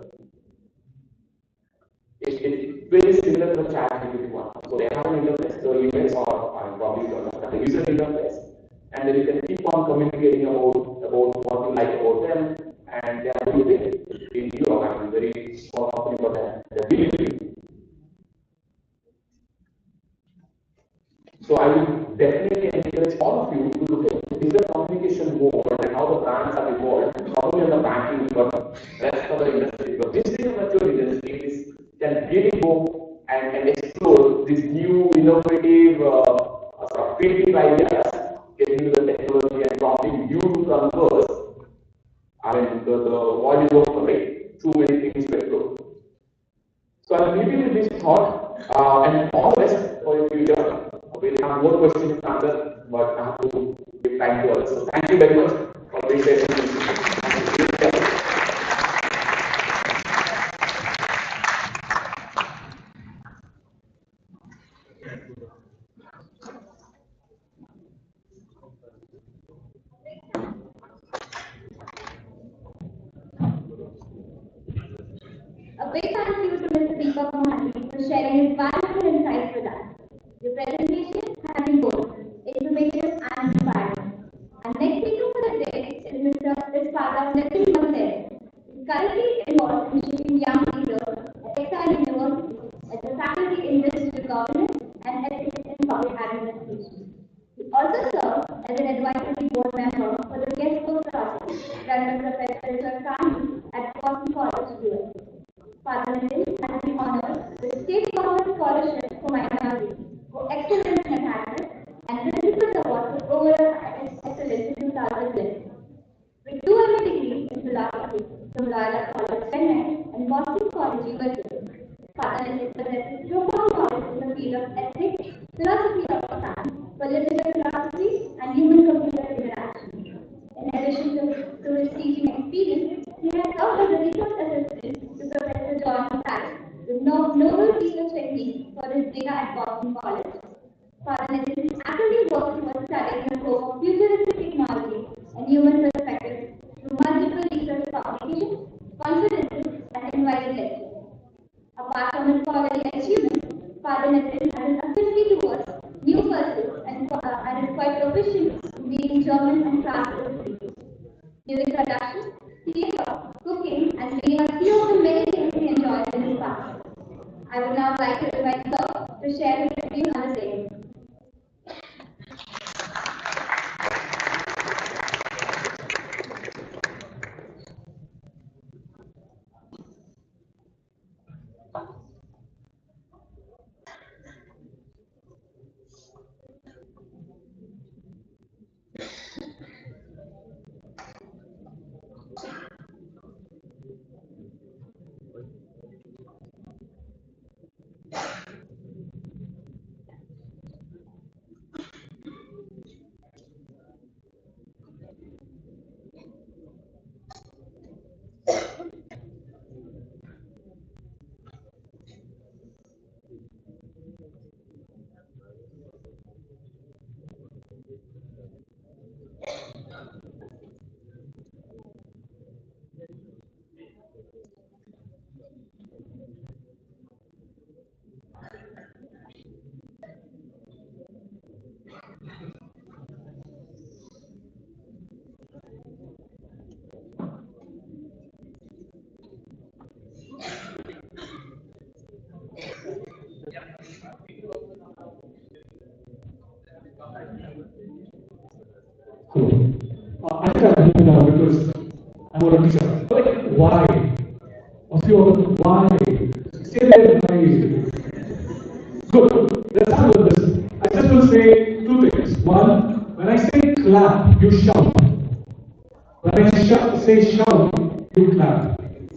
It's very similar to the chat GPT one. So they have an interface, the emails or probably you understand the user interface, and then you can keep on communicating about what you like about them, and they are using it in Europe. I'm very small company for that. industry. But this is a mature industry, this can really go and explore these new innovative sort of creative ideas, getting into the technology and prompting you to converse. I mean, the world is open, right? Too many things to explore. So I'll leave you with this thought and all the best for your future. We'll have more questions and answers, but I have to give time to others. So thank you very much for being there. A big thank you to Mr. Deepak Mohanty for sharing his valuable insights with us. Your presentation has been both informative and inspiring. And next speaker for the day is Mr. Father Nitin Mandel. He is currently involved in shaping young leaders at XIM University as a faculty in digital governance and ethics in public administration. He also serves as an advisory board member for the guest book project run by Professor Richard Khan at Boston College, USA. Father Nitin has been honored with State Government Scholarship for Minorities for Excellence in Academics and Principal Award for Overall Excellence in 2011. With 2 MA degrees in philosophy from Loyola College, Chennai and Boston College, USA, Father Nitin possesses profound knowledge in the field of ethics, philosophy of science, political philosophy, and human-computer interaction. In addition to his teaching experience, he has served as a research assistant to Professor John Paris with novel research techniques for his data at Boston College. Father Nitin is actively working towards studying the scope of futuristic technology and human perspective through multiple research publications, conferences, and invited lectures. Apart from his scholarly achievements, Father Nitin has an affinity towards new pursuits and is quite proficient in reading German and classical speakers. Music production, theatre, cooking, and many are few of the many things he enjoys in his past. I would now like to invite Sir to share his views on the same. I think I'm here now because I'm a teacher. Like, why? A few of them, why? Stay there, why? Good. Let's start with this. I just will say 2 things. One, when I say clap, you shout. When I say shout, you clap.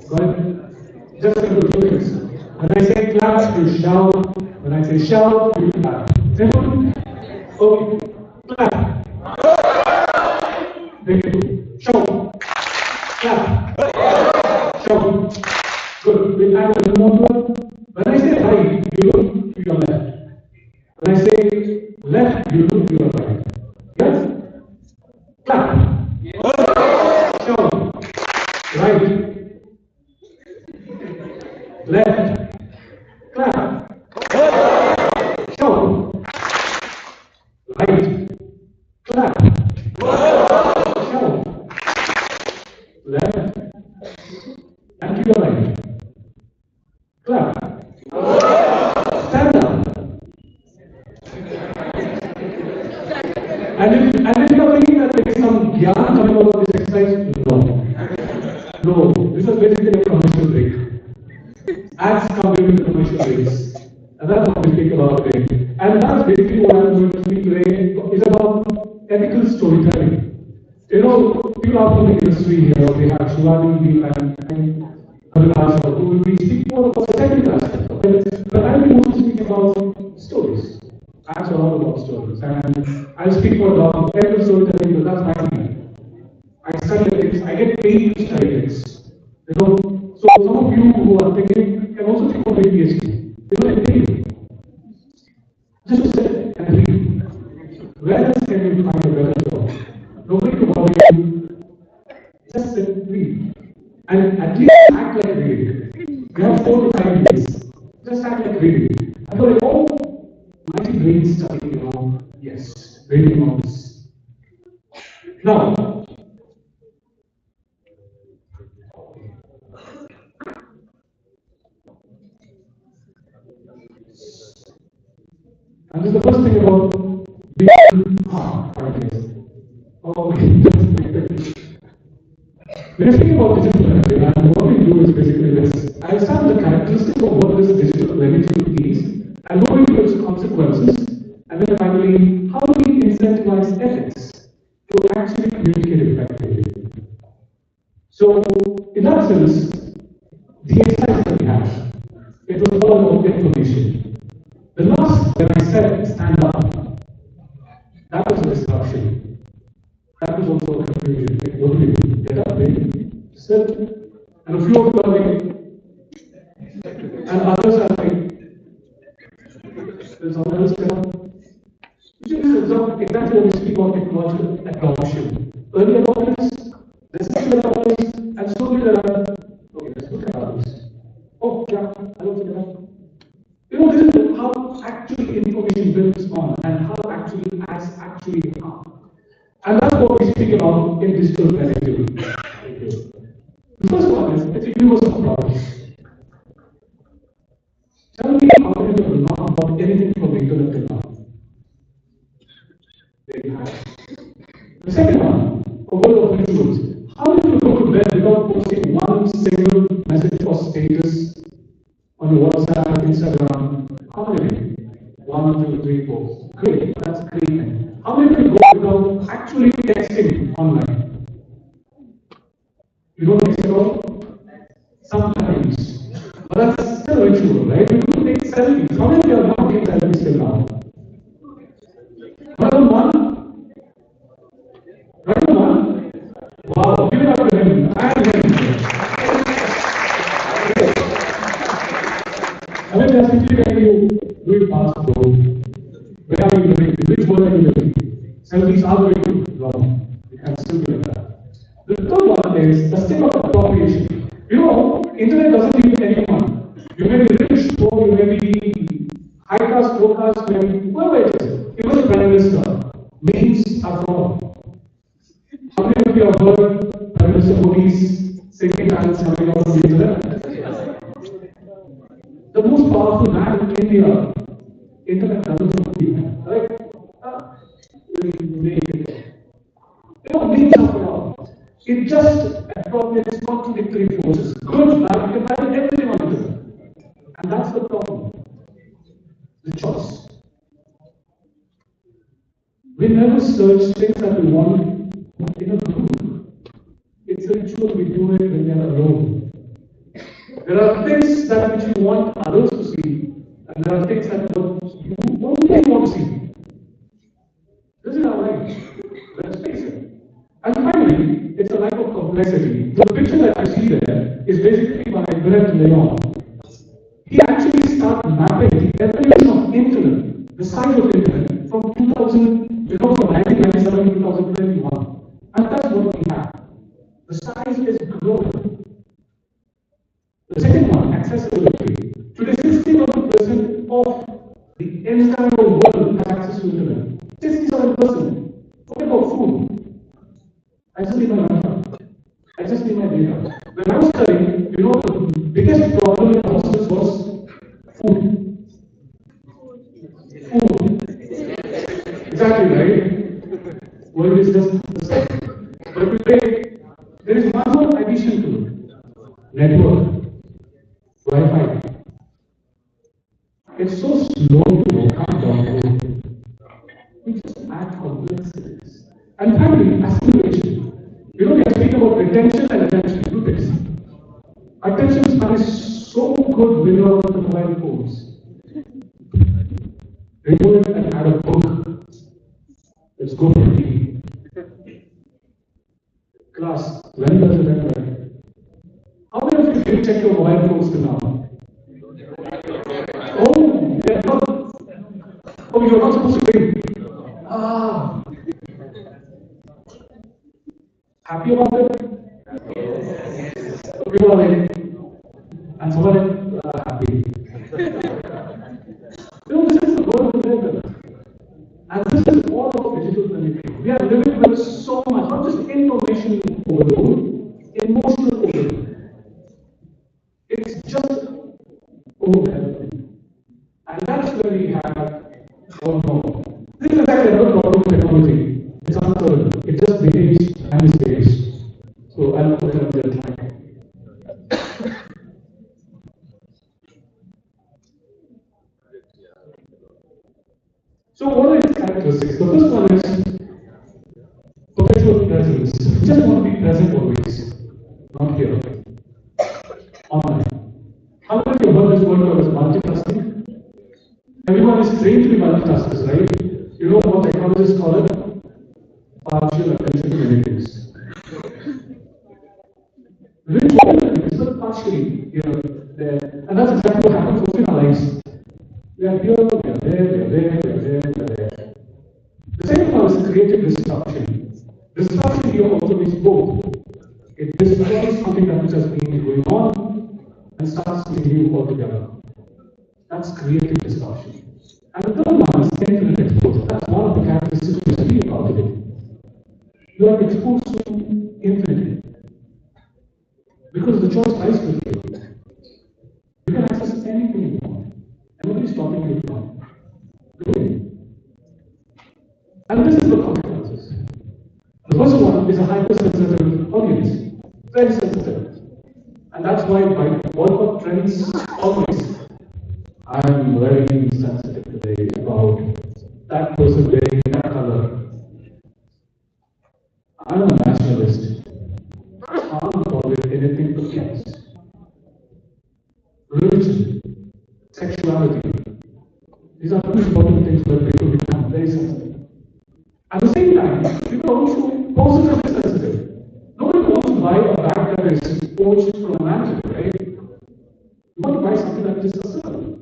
Got it? Just simple 2 things. When I say clap, you shout. When I say shout, you clap. Simple? Okay. Clap. Thank you. Shout. Clap. Shout. Good. We'll add a little more to it. When I say right, you look to your left. When I say left, you look to your right. Yes? Clap. Shout. Right. Left. Clap. Shout. Right. Clap. Shout. Left. And to your right. Clap. ads come in with commercial rates. And that's what we speak about today. And that's basically what I'm going to speak today is about ethical storytelling. You know, people out from the industry here, we have Shivani and Abhilash who will be speaking more about the technical aspect of it. But I will also speak about stories. Ads are all about stories. And I'll speak more about ethical storytelling because that's my thing. I study ethics, I get paid to study ethics. You know, so some of you who are thinking can also think of a PhD. You know, they pay you. Just to sit and read. Where else can you find a better job? Nobody to bother you. Just sit and read. And at least act like reading. You have 4 to 5 days. Just act like reading. I thought, oh, mighty brain study, you know. Yes, reading all this. Now, and this is the first thing about being oh, when you think about digital revenue, and what we do is basically this. I start with the characteristics of what this digital revenue is, and go into its consequences, and then finally, how do we incentivize ethics to actually communicate effectively. So, in that sense, the exercise that we have, it was all about information. The last, when I said stand up, that was a disruption. That was also a confusion. Like, what do we do? Get up, ready, sit. And a few of you are like, and others are like, there's someone else get up. This is exactly what we speak about technological adoption. Early adopters, resistant adopters, and slowly there are, okay, let's look at others. Oh, yeah, I don't think that. You know, this is how actually information builds on and how actually ads actually are. And that's what we speak about in digital connectivity. Thank you. The first one is it's a universe of products. Tell me how many of you know about anything from the internet till now? Very high. The second one, a world of rituals. How many of you go to bed without posting one single message or status on your WhatsApp, Instagram? How many? 1, 2, 3, 4. Great, that's great. How many of you go without actually texting online? You don't text at all? Sometimes. But that's still a ritual, right? You do take selfies. How many of you are not taking selfies till now? Right on one? Right on one? Wow, give it up to him. And him. I mean, they're simply telling you, do it fast, bro. Where are you living? Which world are you living? Selfies are very wrong. You can still do that. The third one is the stick of appropriation. You know, internet doesn't need anyone. You may be rich, poor, you may be high caste, low caste, maybe whoever it is. Even the Prime Minister. Memes are wrong. How many of you have heard Prime Minister Modi's singing talents coming out of the internet? The most powerful man in India, internet doesn't know, right? You know, memes are wrong. It just appropriates contradictory forces. Good, bad, you can find everything on internet. And that's the problem. The choice. We never search things that we want in a group. It's a ritual, we do it when we are alone. There are things that which you want others to see, and there are things that you only want to see. This is our life. Let's face it. And finally, it's a life of complexity. The picture that you see there is basically by Brett Leon. He actually started mapping the evolution of internet, the size of internet, from 2000, from 1997 to 2021. And that's what we have. The size is growing. The second one, accessibility. Today, 61% of the entire world has access to internet. 67%. What about food? I just need my Wi-Fi. I just need my data. When I was studying, the biggest problem in hostels was food. Food. Exactly, right? World is just the same. But today, there is one more addition to it. Network. Wi-Fi. It's so slow to come down. We just add complexities. And finally, assimilation. We are speaking about retention and attention. Do this. Attention span is so good when you are on the mobile phones. Remove it and add a book. Let's go for tea. Class, when does it end? How many of you did check your mobile phones till now? Oh, they're not. Oh, you're not supposed to read. Ah. Happy about it? People are like, and someone happy. This is the world we live in. And this is all of digital communication. We are living with so much, not just information overload, emotional overload. It's just overwhelming. And that's where we have our problem. This is actually another problem with technology. It's uncertain. It just behaves and misbehaves. So I'll put it on the time. So what are its characteristics? The first one is perpetual presence. We just want to be present always, not here. Online. How many of you heard this word called as multitasking? Everyone is trained to be multitaskers, right? You know what psychologists call it? Partial attention to many things. Which all the things, but partially here, there. And that's exactly what happens also in our lives. We are here, we are there, we are there, we are there, we are there. The second one is creative disruption. Disruption here also means both. It destroys something that which has been going on and starts something new altogether. That's creative disruption. And the third one is infinite exposure. That's one of the characteristics we speak about today. You are exposed to infinity. Because the choice lies with you. You can access anything you want. And nobody's stopping you from doing it. And this is the consequences. The first one is a hypersensitive audience. Very sensitive. And that's why by all of trends always, I'm very sensitive today about that person wearing that color. I'm a nationalist. I can't tolerate anything against. Religion, sexuality. These are two important things where people become very sensitive. At the same time, people are also positively sensitive. Nobody wants to buy a bag that is forged from a manager, right? You want to buy something that is sustainable.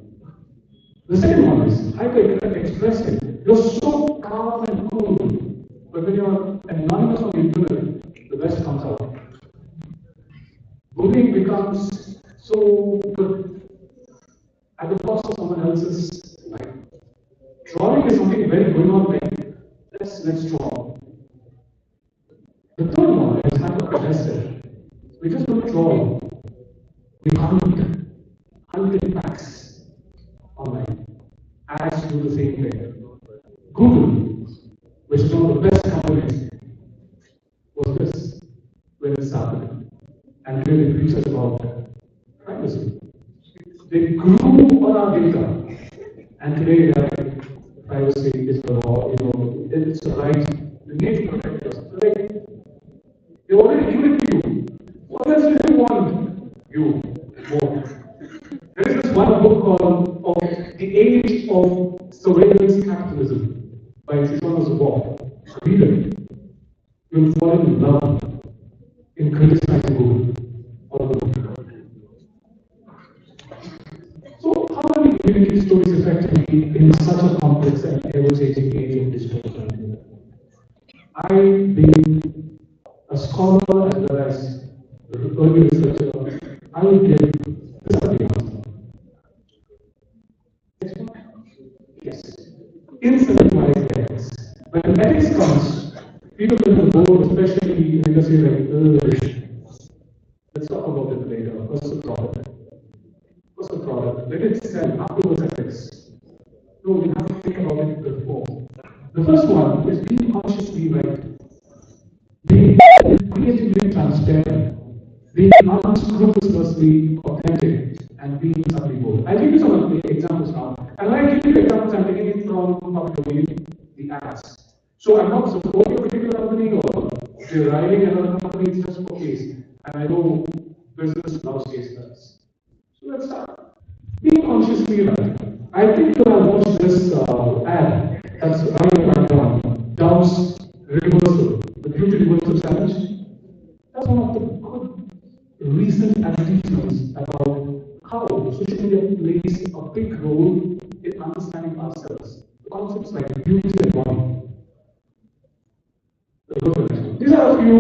The second one is hyper-expressive. You're so calm and cool, but when you're anonymous on the internet, the best comes out. Bullying becomes so good at the cost of someone else's life. Drawing is something very going on, like let's draw. The third one is hyper-aggressive. We just don't draw. We hunt facts online. Ads do the same thing. Google, which is one of the best companies, was this when it started and really preaches about privacy. They grew on our data, and today privacy is the law. It's the right. The need to protect us. Like, they already give it to you. What else do you want? You more. There is this one book called "Of the Age of Surveillance Capitalism" by Bhubaneswar. Read it. You'll fall in love in criticizing Google or the book. So, how do we communicate stories effectively in such a complex and ever-changing age of digital content? I've been a scholar as well as an early researcher. I will give this as the answer. Next one? Yes. Incentivized ethics. When ethics comes, people in the board, especially in the industry like, let's talk about it later. What's the product? Let it sell afterwards ethics. No, we have to think about it before. The first one is being consciously right. Being creatively transparent. Being unscrupulously authentic and being suddenly bored. I'll give you some of the examples now. And when I give you examples, I'm taking it from public domain, the ads. So I'm not supporting a particular company or deriving another company, it's just for case. And I know business loves case studies. So let's start. Being consciously right. I think you have watched this ad that's running in the background. Dow's Reversal, the Beauty Reversal Challenge. That's one of the good recent attitudes about how social media plays a big role in understanding ourselves. The concepts like beauty and body. These are a few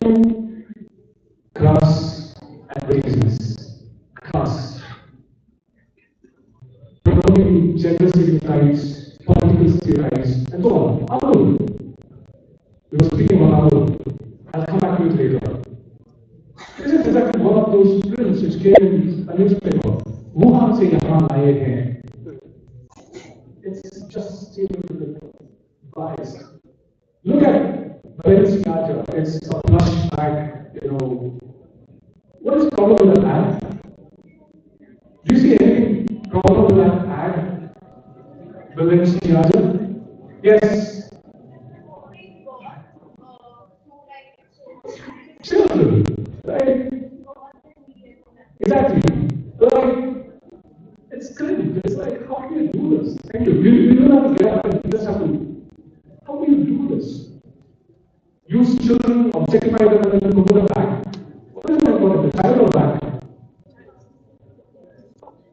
class and business. Class. Promoting gender stereotypes, political stereotypes, and so on. Arul. We were speaking about Arul. I'll come back to it later. This is exactly one of those prints which came in a newspaper. Wuhan se yahan aaye hain. It's just biased. Look at Bhubaneswar. It's a plush bag, What is the problem with that ad? Do you see any problem with that ad? Bhubaneswar? Yes. Children, right? Exactly. Like, it's cringe. It's like, how can you do this? Thank you. You don't have to get up and you just have to. How do you do this? Use children, objectify them, and then put them back. What is my point? The child or back?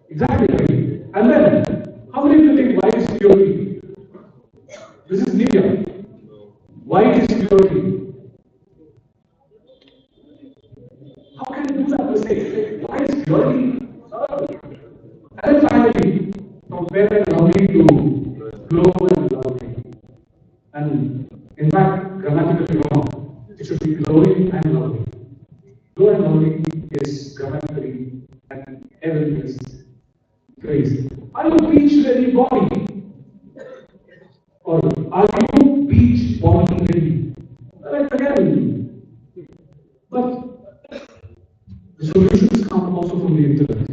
Exactly right. And then, how many of you think white is purity? This is India. White is purity. How can you do that mistake? Why is purity? And then finally, from fair and lovely to glow and lovely. And in fact, grammatically wrong. It should be glowing and lovely. Glow and lovely is grammatically and everything is crazy. Are you beach ready body? Or are you beach body ready? Like again. But the solutions come also from the internet.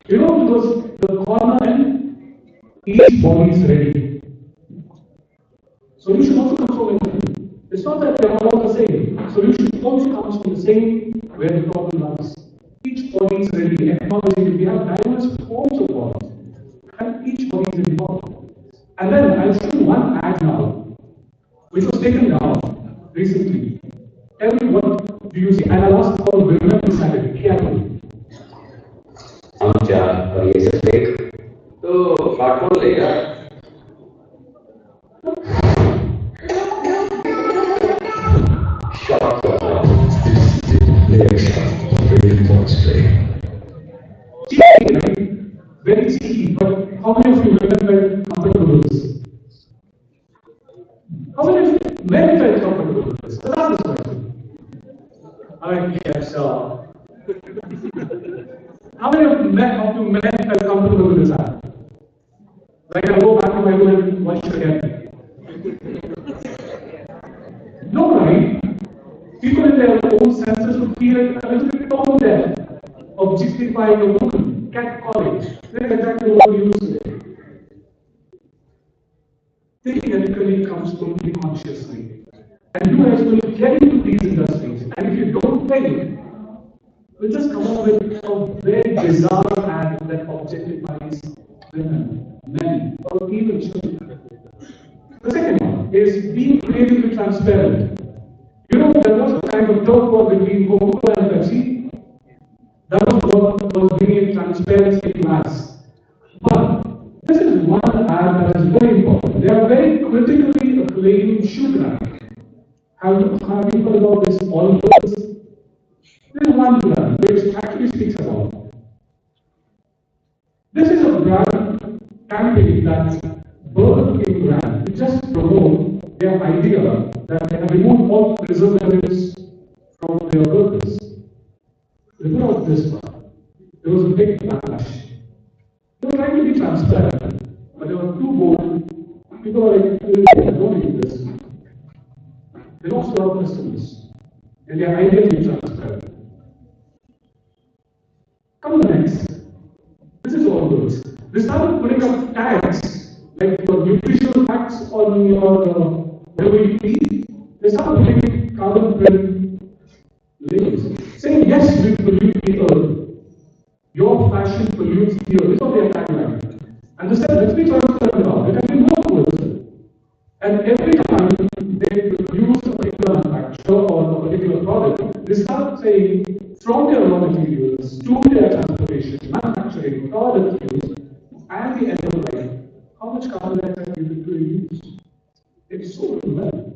Because the corner and each body is ready. Solution also comes from internet. It's not that they are all the same. Solution also comes from the same where the problem lies. Each body is ready, acknowledging we have diverse forms of bodies. And each body is involved. And then I'll show you one ad now, which was taken down recently. Tell me what do you see? And I'll ask all women to decide it carefully. हम चार और ये सब देख तो smartphone लेगा shot very cheeky, but how many of you women felt comfortable with this? How many of you men felt comfortable with this? Let's ask this question. Alright, yes, how many of you men felt comfortable with this ad? Like I'll go back to my room and watch it again. No, right? People in their own senses would feel a little bit tone deaf, objectifying a woman, catcalling. That's exactly what we use today. Thinking ethically comes only consciously. And you guys will get into these industries. And if you don't think, we'll just come up with a very bizarre ad that objectifies women, men, or even children. The second one is being creatively transparent. There was a kind of talk war between Coca-Cola and Pepsi. That was what was bringing transparency in mass. But this is one ad that is very important. They are very critically acclaimed shoe brand. Have you heard about this all girls? There is one brand which actually speaks about it. This is a brand campaign that Burger King brand to just promote their idea that they have removed all preservatives from their burgers. Remember of this one. There was a big backlash. They were trying to be transparent, but they were too bold. People are like, don't eat this. They lost a lot of customers. And their idea is transparent. words. They started putting up tags, like your nutritional facts on your whatever you eat. They started putting carbon print labels, saying, yes, we pollute the earth. Your fashion pollutes the earth. This is what their tagline. And they said, let's be transparent about it, and we work towards it. And every time they produce a particular manufacturer or a particular product, they start saying from their raw materials to their transportation, manufacturing, product use, and the end of life, how much carbon dioxide do you use? It's so well.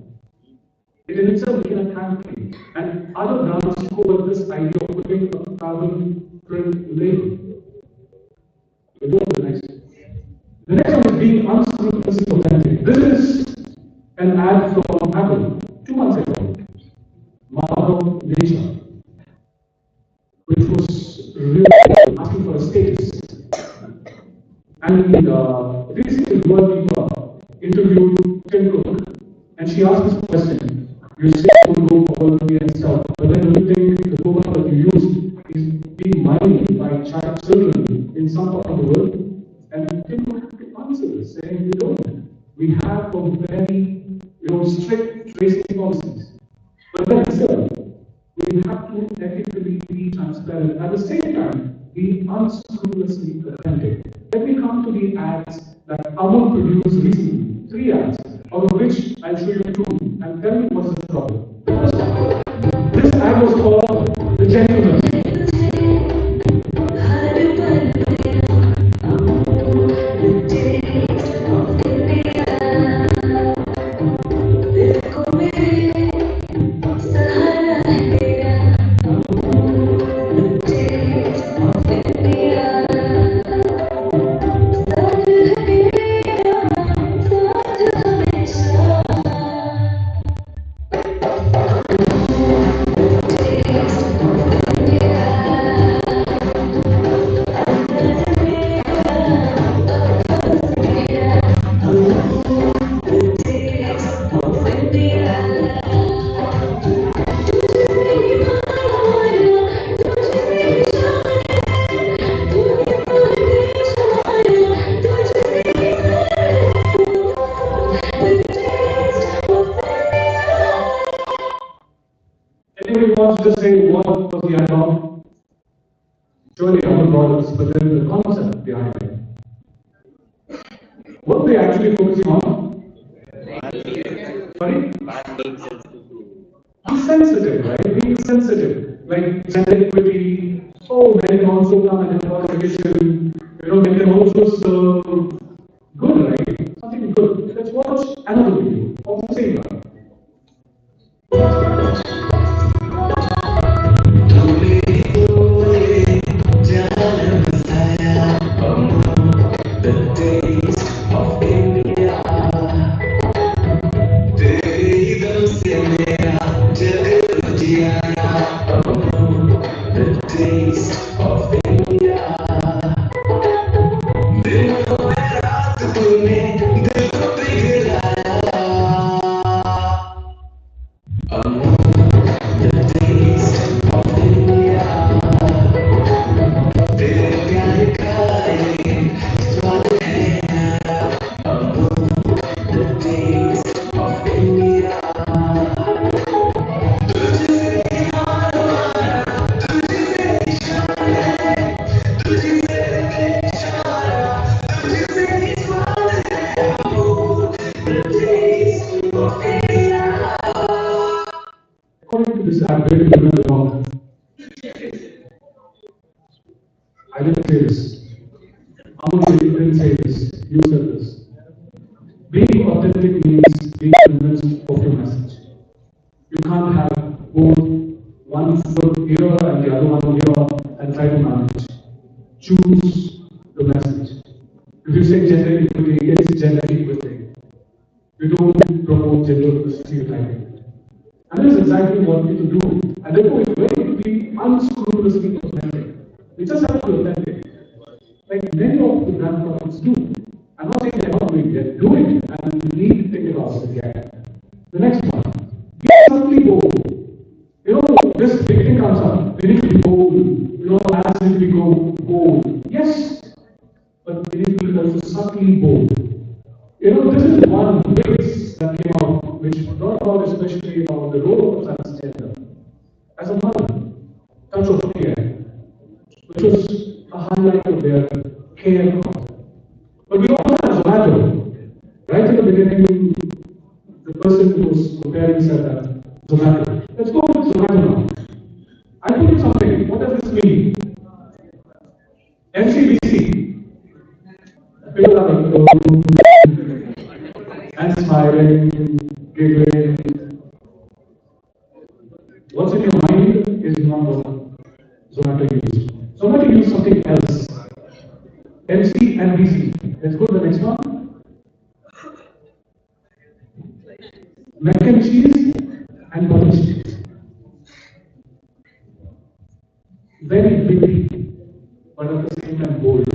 It in itself became a campaign, and other brands took over this idea of putting a carbon print label. We go to the next. The next one is being unscrupulously authentic. This is an ad from Apple 2 months ago, Mother Nature, which was really asking for a status. And basically, Dua Lipa interviewed Tim Cook, and she asked this question: you say you go for quality and stuff, but then do you think the program that you use is being mined by children in some part of the world? And Tim Cook answers saying we don't. We have a very strict tracing policies. But then still, we have to ethically be transparent. At the same time, be unscrupulously authentic. Let me come to the ads that Amul produced recently. 3 ads, out of which I'll show you 2, and tell me what's the problem. This ad was called The Gentleman. Anybody wants to say what was the ad about? Surely other products, but then the concept behind it. What are they actually focusing on? Sorry? Be sensitive, right? Being sensitive. Like gender equity. Oh, men can also come and have education. They can also serve good, right? Something good. Let's watch another video of the same guy. According to this ad, where did you went wrong? I didn't say this. Amul didn't say this. You said this. Being authentic means being convinced of your message. You can't have both one foot here and the other one here and try to manage. Choose the message. If you say gender equity, it's gender equity. You don't promote gender stereotyping. And this is exactly what people do. And therefore, it's very to be unscrupulously authentic. We just have to be authentic. Like many of the brand products do. I'm not saying they're not doing it, they're doing it, and we need to think about it again. The next one. Be subtly bold. This big thing comes up. We need to be bold. As if we go bold. Yes. This is one quiz that came out, which brought about especially about the role of transgender as a mother, touch of care, which was a highlight of their care part. But we also have Zomato. Right in the beginning, the person who was preparing said that Zomato. Let's go with Zomato now. I told you something. What does this mean? MCBC. People are and smiling, giggling. What's in your mind is not what Zomato used. Zomato used something else. MC and BC. Let's go to the next one. Mac and cheese and butter cheese. Very big, but at the same time bold.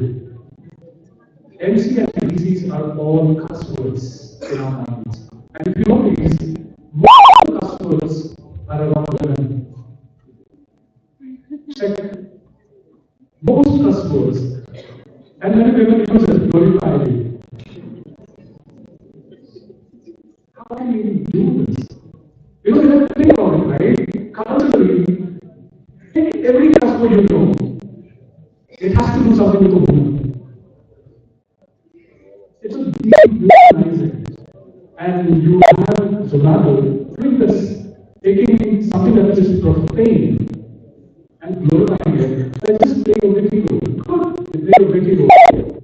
MC and BCs are all cuss words in our minds. And if you notice, most of the cuss words are around women. Check. Most cuss words. And many women use it glorifyingly. How can we even do this? You have to think about it, right? Culturally, every cuss word it has to do something with a woman. It's a deep realizing. And you have Zomato doing this, taking something that is profane and glorifying it, and just playing a witty role. Good, they play a witty role,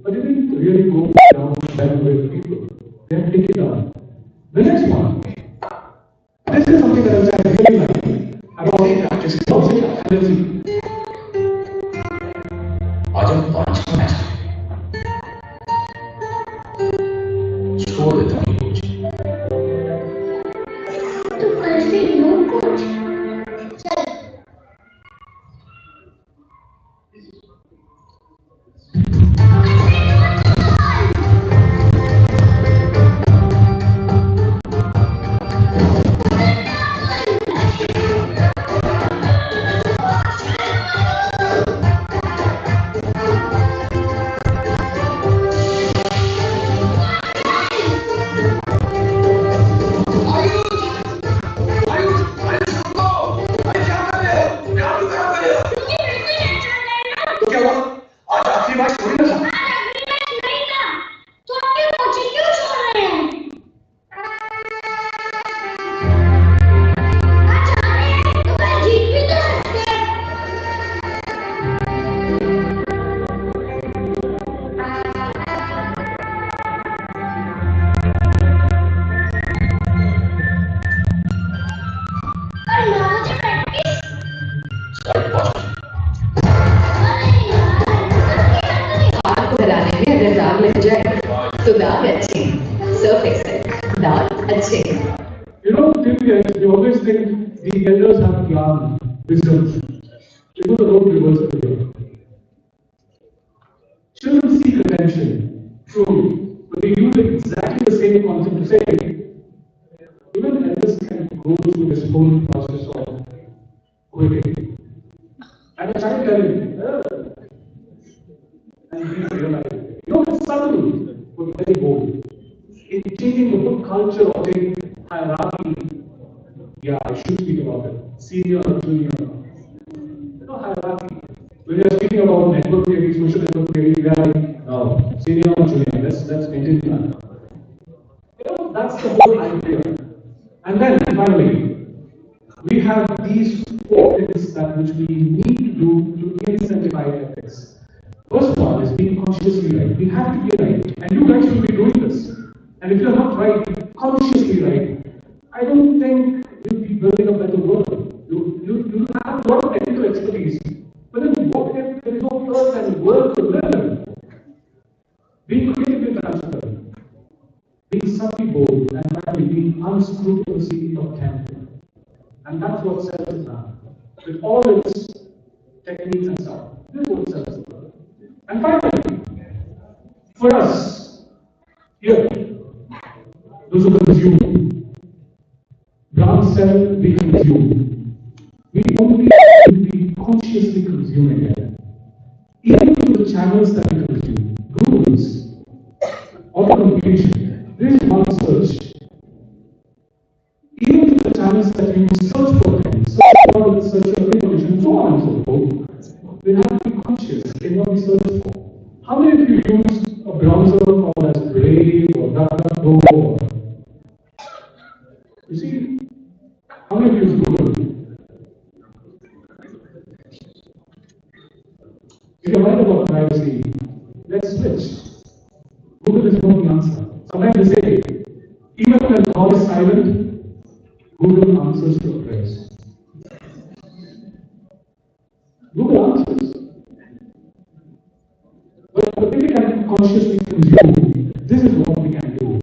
but they didn't really go down that with people. They have to take it down. The next one. This is something that I really like about just energy. आज हम 5 का match छोड़ देता हूँ coach तो कल से no coach चल तो दाग अच्छे सर्फ एक्सेल दाग अच्छे You always think the elders have planned wisdom. It was a role reversal here. Children seek attention, true, but they use exactly the same concept to say, even elders can go through this whole process of quitting. And a child telling, and we realize, it's subtle, but very bold. It's changing the whole culture of a hierarchy. Yeah, I should speak about it. Senior, junior. Hierarchy. When you're speaking about network theory, social network theory, we are like, senior or junior. Let's maintain that. That's the whole idea. And then finally, we have these 4 things that which we need to do to incentivize ethics. First one is being consciously right. We have to be right. And you guys should be doing this. And if you're not right, consciously right, I don't think you'll be building a better world. You have a lot of technical expertise. But then what if there is no earth and world to live in? Being creatively transparent, being subtly bold, and finally being unscrupulously authentic. And that's what sells it now. With all its techniques and stuff. This is what sells it. And finally, for us, here, those who consume, brands sell, we consume. We only need to be consciously consuming it. Even through the channels that we consume, rules, auto-completion. We have to be conscious in what we search for. How many of you use a browser called as Brave or DuckDuckGo? You see, how many of you use Google? If you're worried about privacy, let's switch. Google is not the answer. Sometimes they say, even when God is silent, Google answers your prayers. Google answers. But if we can consciously consume, this is what we can do.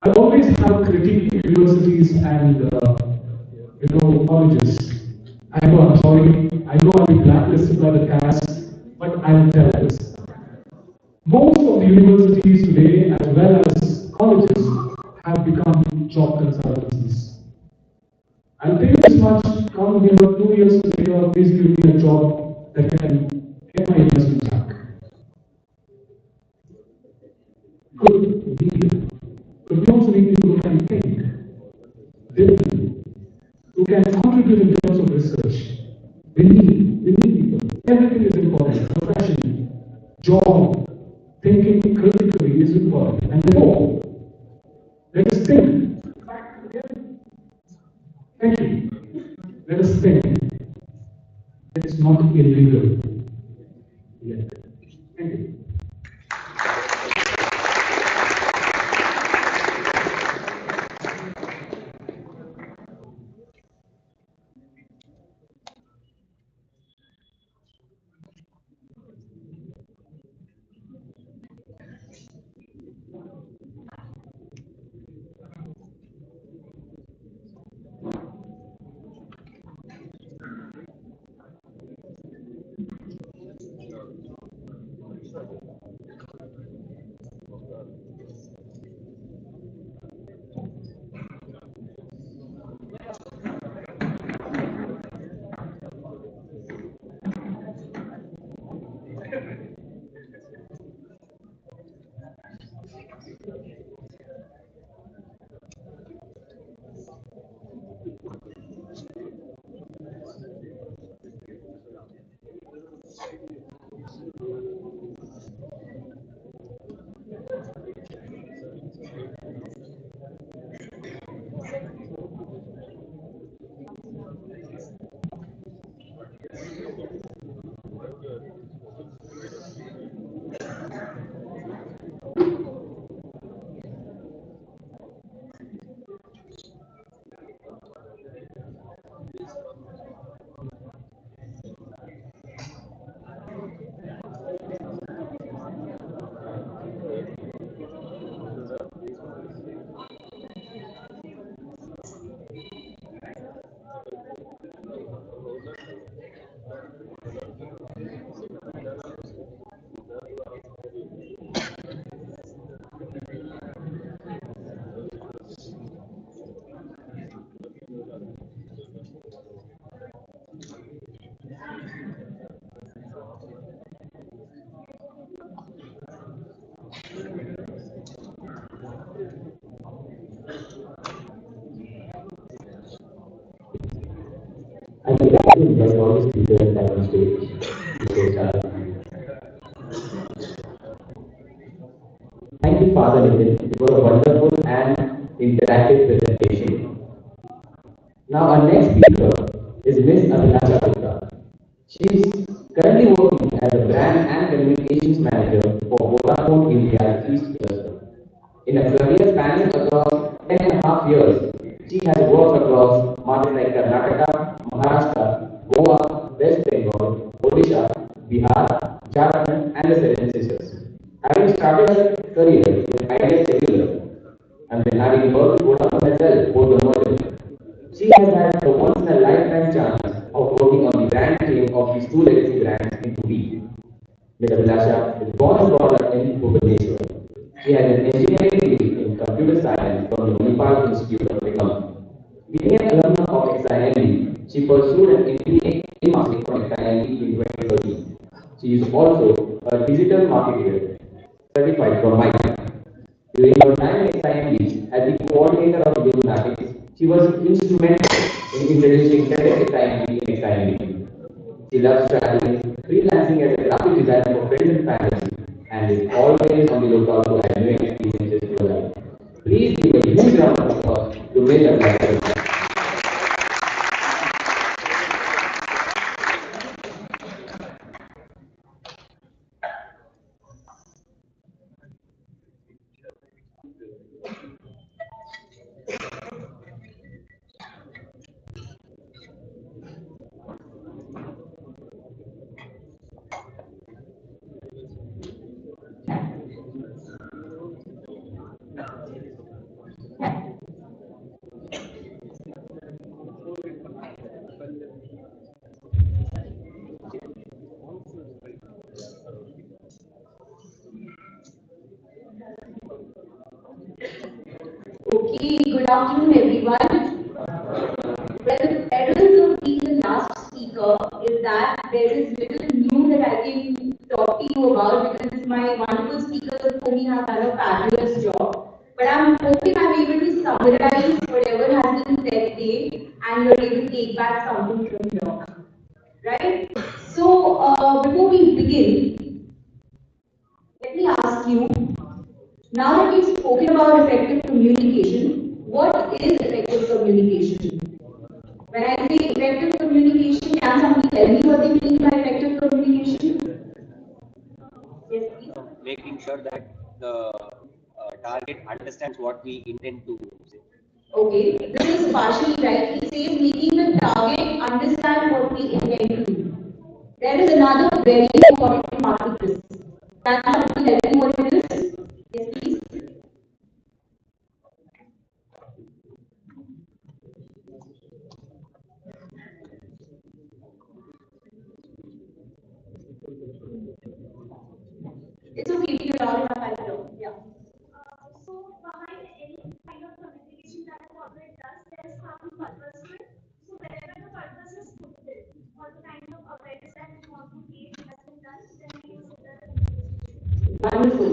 I always have critiqued universities and colleges. I know I'm sorry. I know I'll be blacklisted by the CAS, but I'll tell this. Most of the universities today, as well as colleges, have become job consultancies. I'll pay you this much, come here 2 years later, please give me a job that can get my investment back. Good, indeed. But we also need people who can think differently, who can contribute in terms of research. We need people. Everything is important. Profession, job, thinking critically is important. And therefore, let us think. Thank you. Let us think that it's not illegal yet. Thank you. I would like to invite all the speakers that on stage to say start. Thank you, Father Nitin, for a wonderful and interactive presentation. Now, our next speaker is Miss Abhinasha Gupta. She is currently working as a brand and communications manager for Vodafone India East Cluster. In a career spanning across 10.5 years, she has worked across markets like Karnataka, Maharashtra, Goa, West Bengal, Odisha, Bihar, Jharkhand, and the Seven Sisters. Having started her career with Idea Cellular and then having worked with Vodafone as well, both the merger, she has had the once in a lifetime chance of working on the brand team of these two legacy brands in B. Ms. Abhilasha is born and brought up in Bhubaneswar. She has an engineering degree in computer science from the Manipal Institute of Technology. Being an alumna of XIM, she pursued an MBA in marketing from XIM in 2013. She is also a digital marketer certified from MIT. During her time at XIM as the coordinator of IlluminatiX, she was instrumental in introducing TEDx XIM in XIM. She loves traveling, freelancing as a graphic designer for friends and family, and is always on the lookout for new experiences to her life. Please give a huge round of applause to make her life. Okay, good afternoon everyone. Well, the errors of being the last speaker is that there is little new that I can talk to you about because my wonderful speakers for me have done a fabulous job. But I'm hoping I'm able to summarize whatever has been said today and you're able to take back something from here. Right? So, before we begin, let me ask you, now that we've spoken about effective communication, what is effective communication? When I say effective communication, can somebody tell me what they mean by effective communication? Yes, please. Making sure that the target understands what we intend to say. Okay, this is partially right. He says making the target understand what we intend to do. There is another very important part of this. Can somebody tell me what it is? Yes, please. It's okay, we are all enough, I know. Yeah. So behind any kind of communication that a corporate does, there's some purpose to it. So wherever the purpose is fulfilled, or the kind of awareness that we want to create has been done, then we use it as a communication. Wonderful.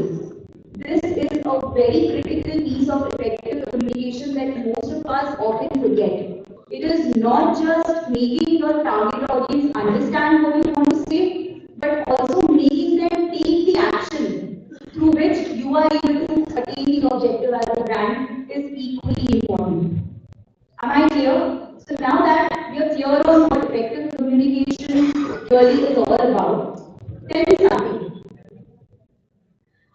This is a very critical piece of effective communication that most of us often forget. It is not just making your target audience understand what you want to say, but also making them take the action through which you are able to attain the objective as a brand is equally important. Am I clear? So now that we are clear on what effective communication really is all about, tell me something.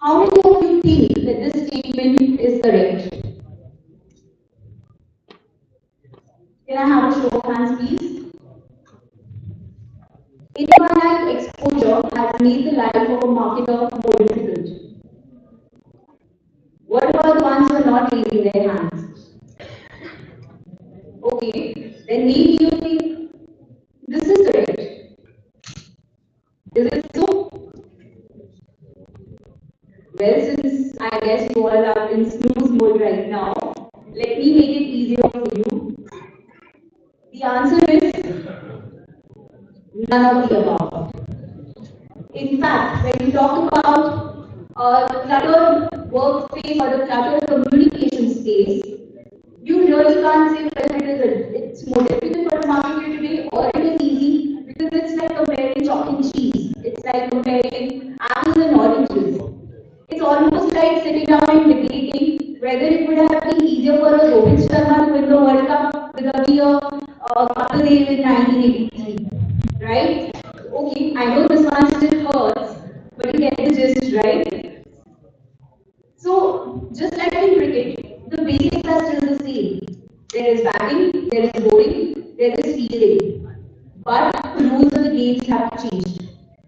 How many of you think that this statement is correct? Can I have a show of hands, please? Infinite exposure has made the life of a marketer more difficult. What about the ones who are not raising their hands? Okay, then maybe you think this is correct. Is it so? Well, since I guess you all are in snooze mode right now, let me make it easier for you. The answer is none of the above. In fact, when we talk about the cluttered workspace or the cluttered communication space, you really can't say whether it's more difficult for a marketer today or it is easy because it's like comparing chalk and cheese. It's like comparing apples and oranges. It's almost like sitting down and debating whether it would have been easier for a Rohit Sharma to win the World Cup with a Kapil Dev in 1983, right? Okay, I know this one still hurts, but you get the gist, right? So, just like in cricket, the basics are still the same. There is batting, there is bowling, there is fielding. But the rules of the game have changed.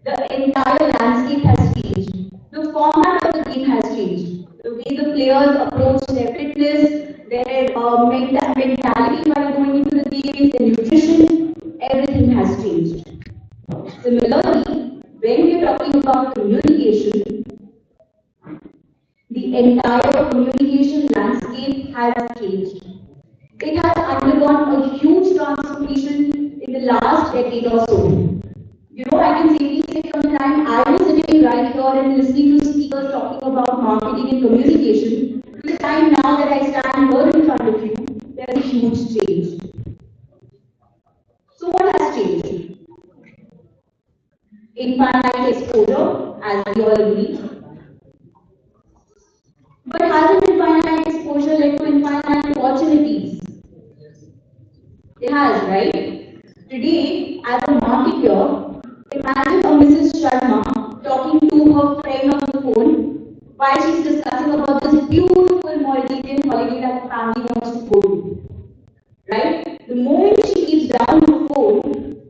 The entire landscape has changed. The format of the game has changed. The way the players approach their fitness, their mentality while going into the game, their nutrition, everything has changed. Similarly, when we are talking about communication, the entire communication landscape has changed. It has undergone a huge transformation in the last decade or so. You know, I can safely say from the time I was sitting right here and listening to speakers talking about marketing and communication, to the time now that I stand here in front of you, there's a huge change. So what has changed? infinite exposure, as we all agree. But hasn't infinite exposure led to infinite opportunities? It has, right? Today, as a marketer, imagine a Mrs. Sharma talking to her friend on the phone while she's discussing about this beautiful Maldivian holiday that the family wants to go to. Right? The moment she keeps down the phone,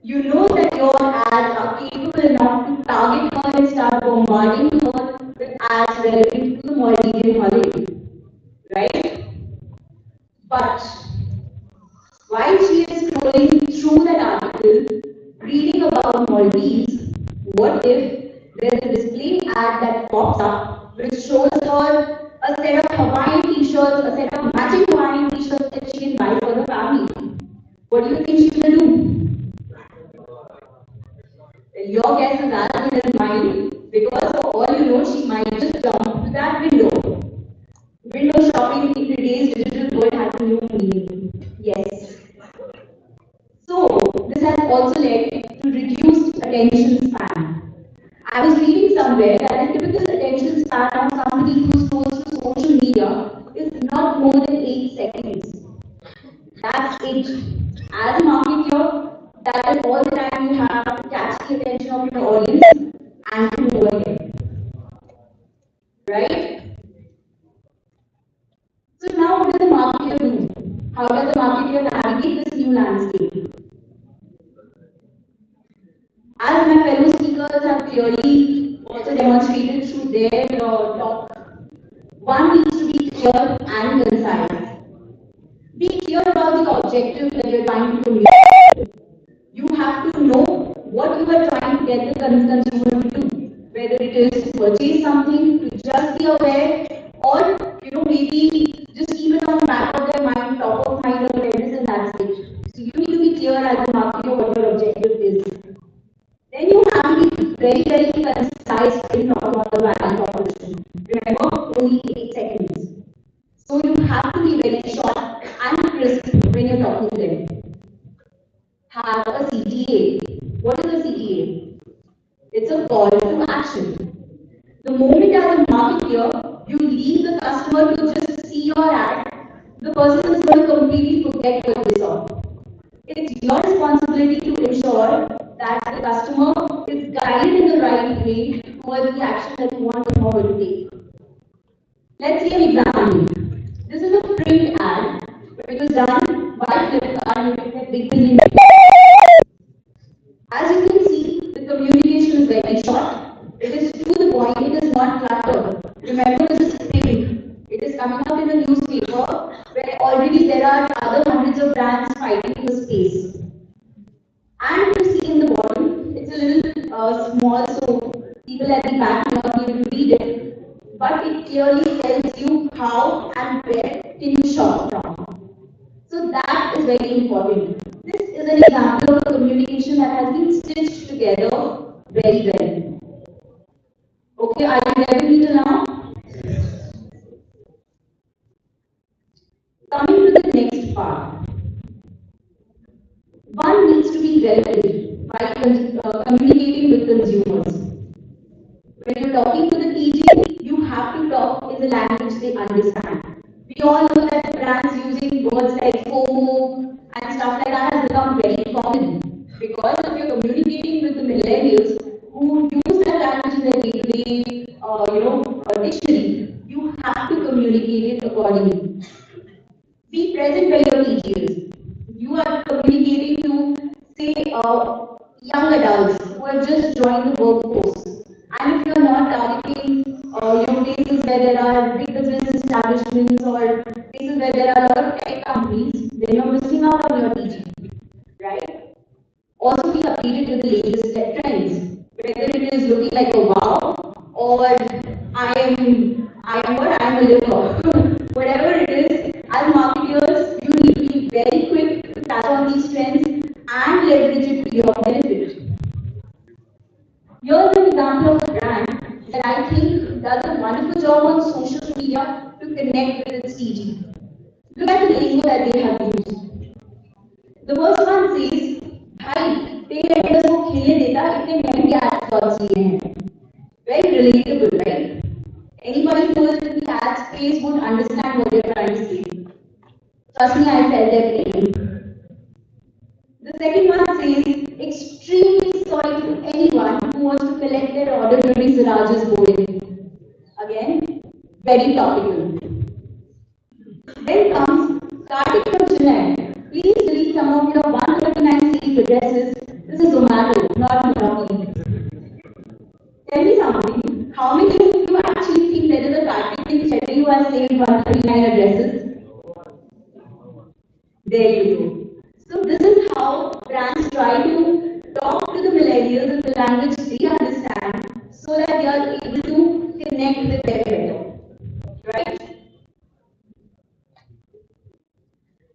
you know that your ads are capable enough to target her and start bombarding her with ads relevant to the Maldivian holiday. Right? But while she is scrolling through that article, reading about Maldives, what if there's a display ad that pops up which shows her a set of Hawaiian t-shirts, a set of matching Hawaiian t-shirts that she can buy for her family? What do you think she's going to do? Your guess is as good as mine, because for all you know, she might just jump to that window. Window shopping in today's digital world has a new meaning. Yes. So, this has also led to reduced attention span. I was reading somewhere that the typical attention span of somebody who scrolls through social media is not more than 8 seconds. That's it. As a marketer, that is all the time you have to catch the attention of your audience and to move ahead. Right? So now what does the marketer do? How does the marketer navigate this new landscape? As my fellow speakers have clearly also demonstrated through their talk, one needs to be clear and concise. Be clear about the objective that you're trying to communicate. You have to know what you are trying to get the consumer to do. Whether it is to purchase something, to just be aware, or maybe just keep it on the back of their mind, top of mind awareness, and that's it. So you need to be clear as a marketer what your objective is. Then you have to be very, very concise in talking about the value proposition. Remember, only 8 seconds. So you have to be very short and crisp when you're talking to them. Have a CTA. What is a CTA? It's a call to action. The moment as a marketer, you leave the customer to just see your ad, the person is going to completely forget what they saw. It's your responsibility to ensure that the customer is guided in the right way towards the action that you want the customer to take. Let's see an example. This is a print ad which was done by Flipkart with a big billion. As you can see, the communication is very short. It is to the point, it is not cluttered. Remember, this is print. It is coming out in a newspaper where already there are other hundreds of brands fighting for space. And you see in the bottom, it's a little small, so people at the back may not be able to read it. But it clearly tells you how and where can you shop from. So that is very important. This is an example of a communication that has been stitched together very well. Okay, are you there with me till now? Coming to the next part. One needs to be relevant by communicating with consumers. When you're talking to the TG, you have to talk in the language they understand. We all know that brands using words like FOMO and stuff like that has become very common. Because if you're communicating with the millennials who use that language in their day-to-day, dictionary, you have to communicate it accordingly. Be present where your TG is. You are communicating to, say, young adults who have just joined the workforce. And if you are not targeting places where there are big business establishments or places where there are a lot of tech companies, then you're missing out on your teaching, right? Also be updated with the latest tech trends, whether it is looking like a wow or I am a liver. Whatever it is, as marketers, you need to be very quick to catch on these trends and leverage it to your benefit. Here's an example of a brand that I think does a wonderful job on social media to connect with its TG. Look at the lingo that they have used. The first one says, "Hi, तेरे address को खिले देता इतने महंगे thoughts we have. Very relatable, right? Anybody who is in the ad space would understand what you're trying to say. Trust me, I felt their pain. The second one says, extremely sorry to anyone who wants to collect their order during Siraj's boarding. Again, very topical. Then comes Kartik from Chennai. Please delete some of your 139 seat addresses. This is Zomato, not Monopoly. Tell me something. How many of you actually think there is a Kartik in Chennai who has saved 139 addresses? There you go. So this is how brands try to talk to the millennials in the language they understand so that they are able to connect with them better. Right?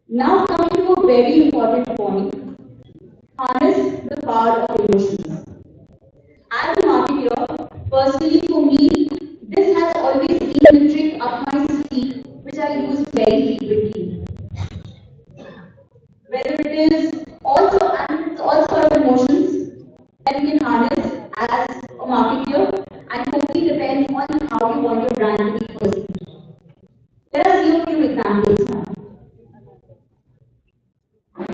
Now coming to a very important point, harness the power of emotions. As a marketer, personally for me, this has always been the trick up my sleeve which I use very frequently. Whether it is also and it's all sort of emotions that you can harness as a marketer and totally depends on how you want your brand to be perceived. Let us see a few examples now. Can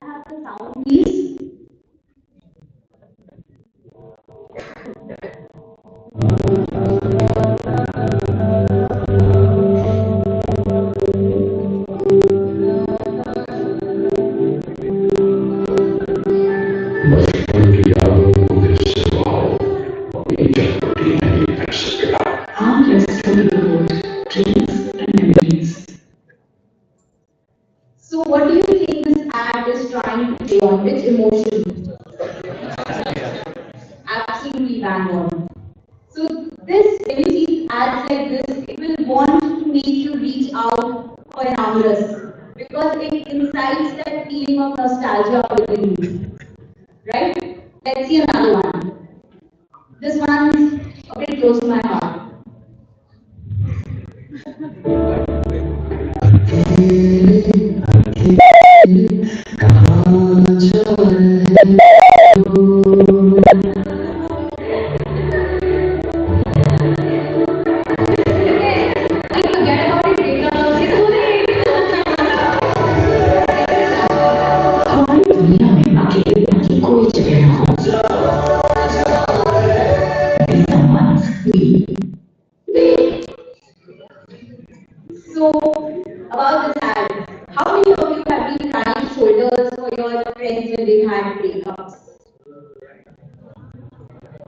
I have the sound, please? बचपन की यादों को फिर से सुहाओ अपनी चटपटी नई x के साथ Harmless childhood dreams and memories. So what do you think this ad is trying to play on? Which emotion? Absolutely bang on. So this, when you see ads like this, it will want to make you reach out for an amorous because it incites that feeling of nostalgia within you. Right? Let's see another one. This one's a bit close to my heart. So, about this ad, how many of you have been crying shoulders for your friends when they had breakups?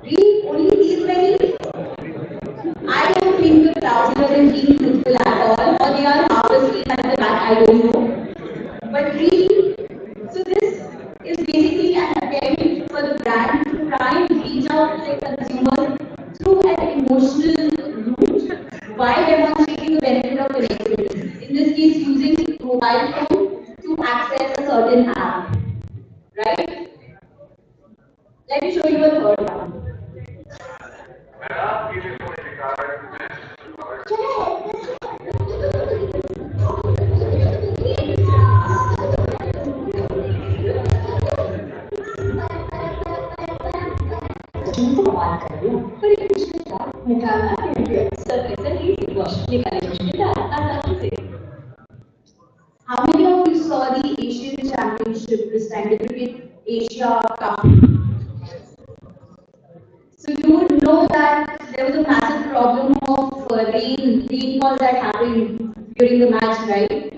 Really? Only these many? I don't think the crowd here is being truthful at all, or they are half asleep at the back, I don't know. But really, so this is basically an attempt for the brand to try and reach out to their consumers through an emotional route while demonstrating the benefit of connectivity. In this case, using mobile phone to access a certain app. Right? Let me show you a third one. How many of you saw the Asian Championship this time, the Cricket Asia Cup? So you would know that there was a massive problem of rainfall that happened during the match, right?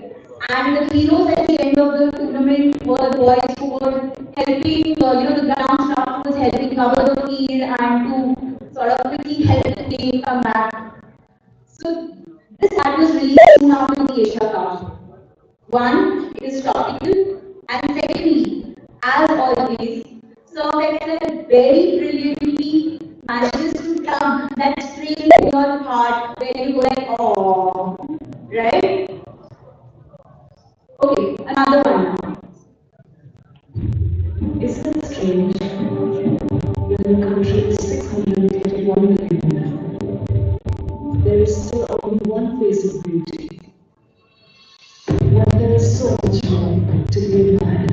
And the heroes at the end of the tournament were the boys who were helping, the ground staff was helping cover the field and to sort of quickly help the team come back. So this ad was released soon after the Asia Cup. One, it is topical, and secondly, as always, Sir Excel very brilliantly manages to tug that string in your heart when you go like, oh, right? Okay, another one now. Isn't it strange? When the country is 631 million, there is still only one face of beauty. When there is so much more to be admired.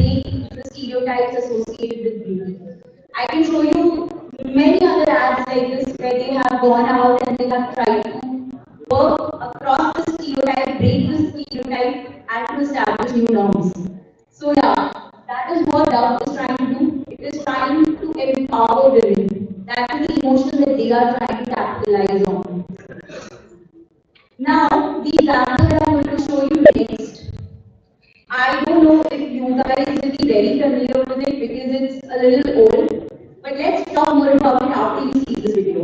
break the stereotypes associated with beauty. I can show you many other ads like this where they have gone out and they have tried to work across the stereotype, break the stereotype, and to establish new norms. So yeah, that is what Dove is trying to do. It is trying to empower women. That is the emotion that they are trying to capitalize on. Now, the example that I'm going to show you next, I don't know if you guys will be very familiar with it because it's a little old, but let's talk more about it after you see this video.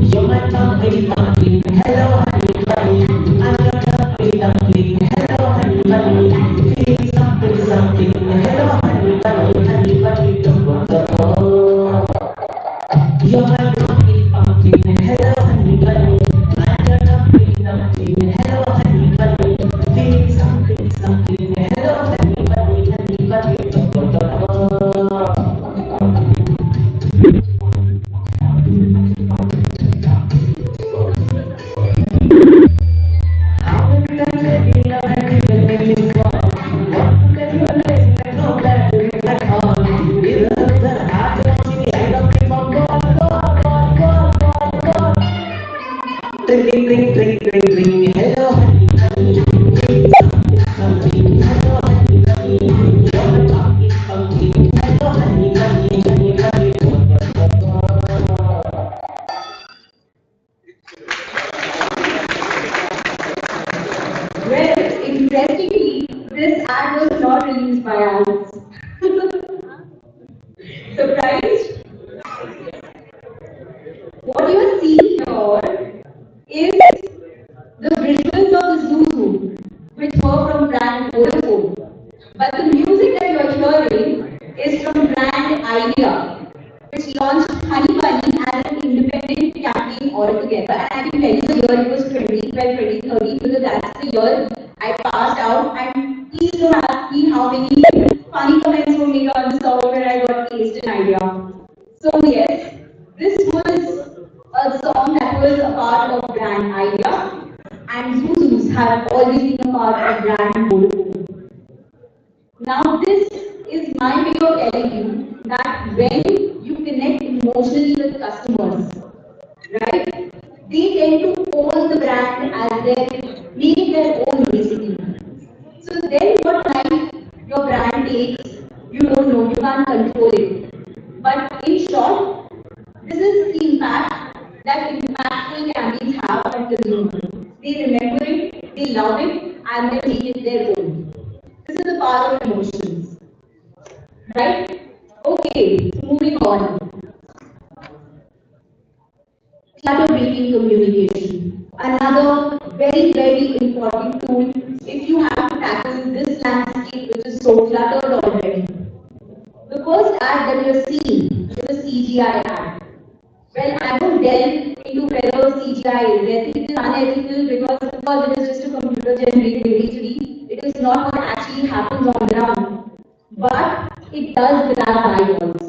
You're my dumpling, dumpling. Hello, honey, bunny. I'm your dumpling, dumpling. Hello, honey, bunny. Feeling something, something. Hello, honey, bunny, honey, bunny. Oh. You're my dumpling, dumpling. Hello, honey, bunny. I'm your dumpling, dumpling. Hello, honey, bunny. Feeling something, something. Hello, honey, bunny, honey, bunny. Oh. Ring, ring, ring, ring, ring. Hello, honey, honey. Hello, honey, honey. You're my talking pumpkin. Hello, honey, honey, honey, honey. Well, interestingly, this ad was not released by us. Surprised? What you are seeing here is the visuals of the Zuzu, which were from brand Vodafone. But the music that you are hearing is from brand Idea, which launched Honey Bunny as an independent campaign altogether. And I can tell you the year it was 2012, 2013 because that's the year I passed out. And please don't ask me how many funny comments were made on the song where I got placed in Idea. So yes, this was a song that was a part of brand Idea, and Zuzus have always been a part of brand Vodafone. Now, this is my way of telling you that when you connect emotionally with customers, right, they tend to own the brand as their, make it their own basically. So then what life your brand takes, you don't know, you can't control it. But in short, this is the impact that impactful campaigns have on consumers. They remember it, they love it, and they make it their own. This is the power of emotions. Right? Okay, so moving on. Clutter breaking communication. Another very, very important tool if you have to tackle this landscape which is so cluttered already. The first ad that you're seeing is a CGI ad. Well, I won't delve into whether CGI is ethical, unethical, because it is just a computer generated imagery. It is not what actually happens on ground. But it does grab eyeballs.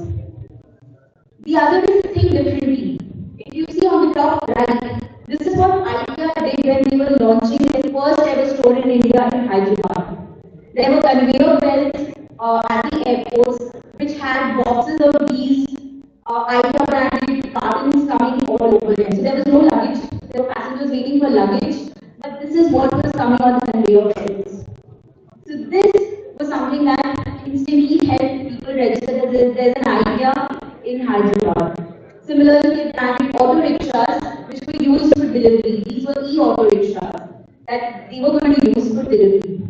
The other is think differently. If you see on the top right, this is what IKEA did when they were launching their first ever store in India in Hyderabad. There were conveyor belts at the airports which had boxes of these IKEA branded cartons coming all over them. So there was no luggage. There were passengers waiting for luggage, but this is what was coming on the conveyor belts. So this was something that instantly helped people register that there's an idea in Hyderabad. Similarly, branded auto rickshaws, which were used for delivery. These were e-auto rickshaws that they were going to use for delivery.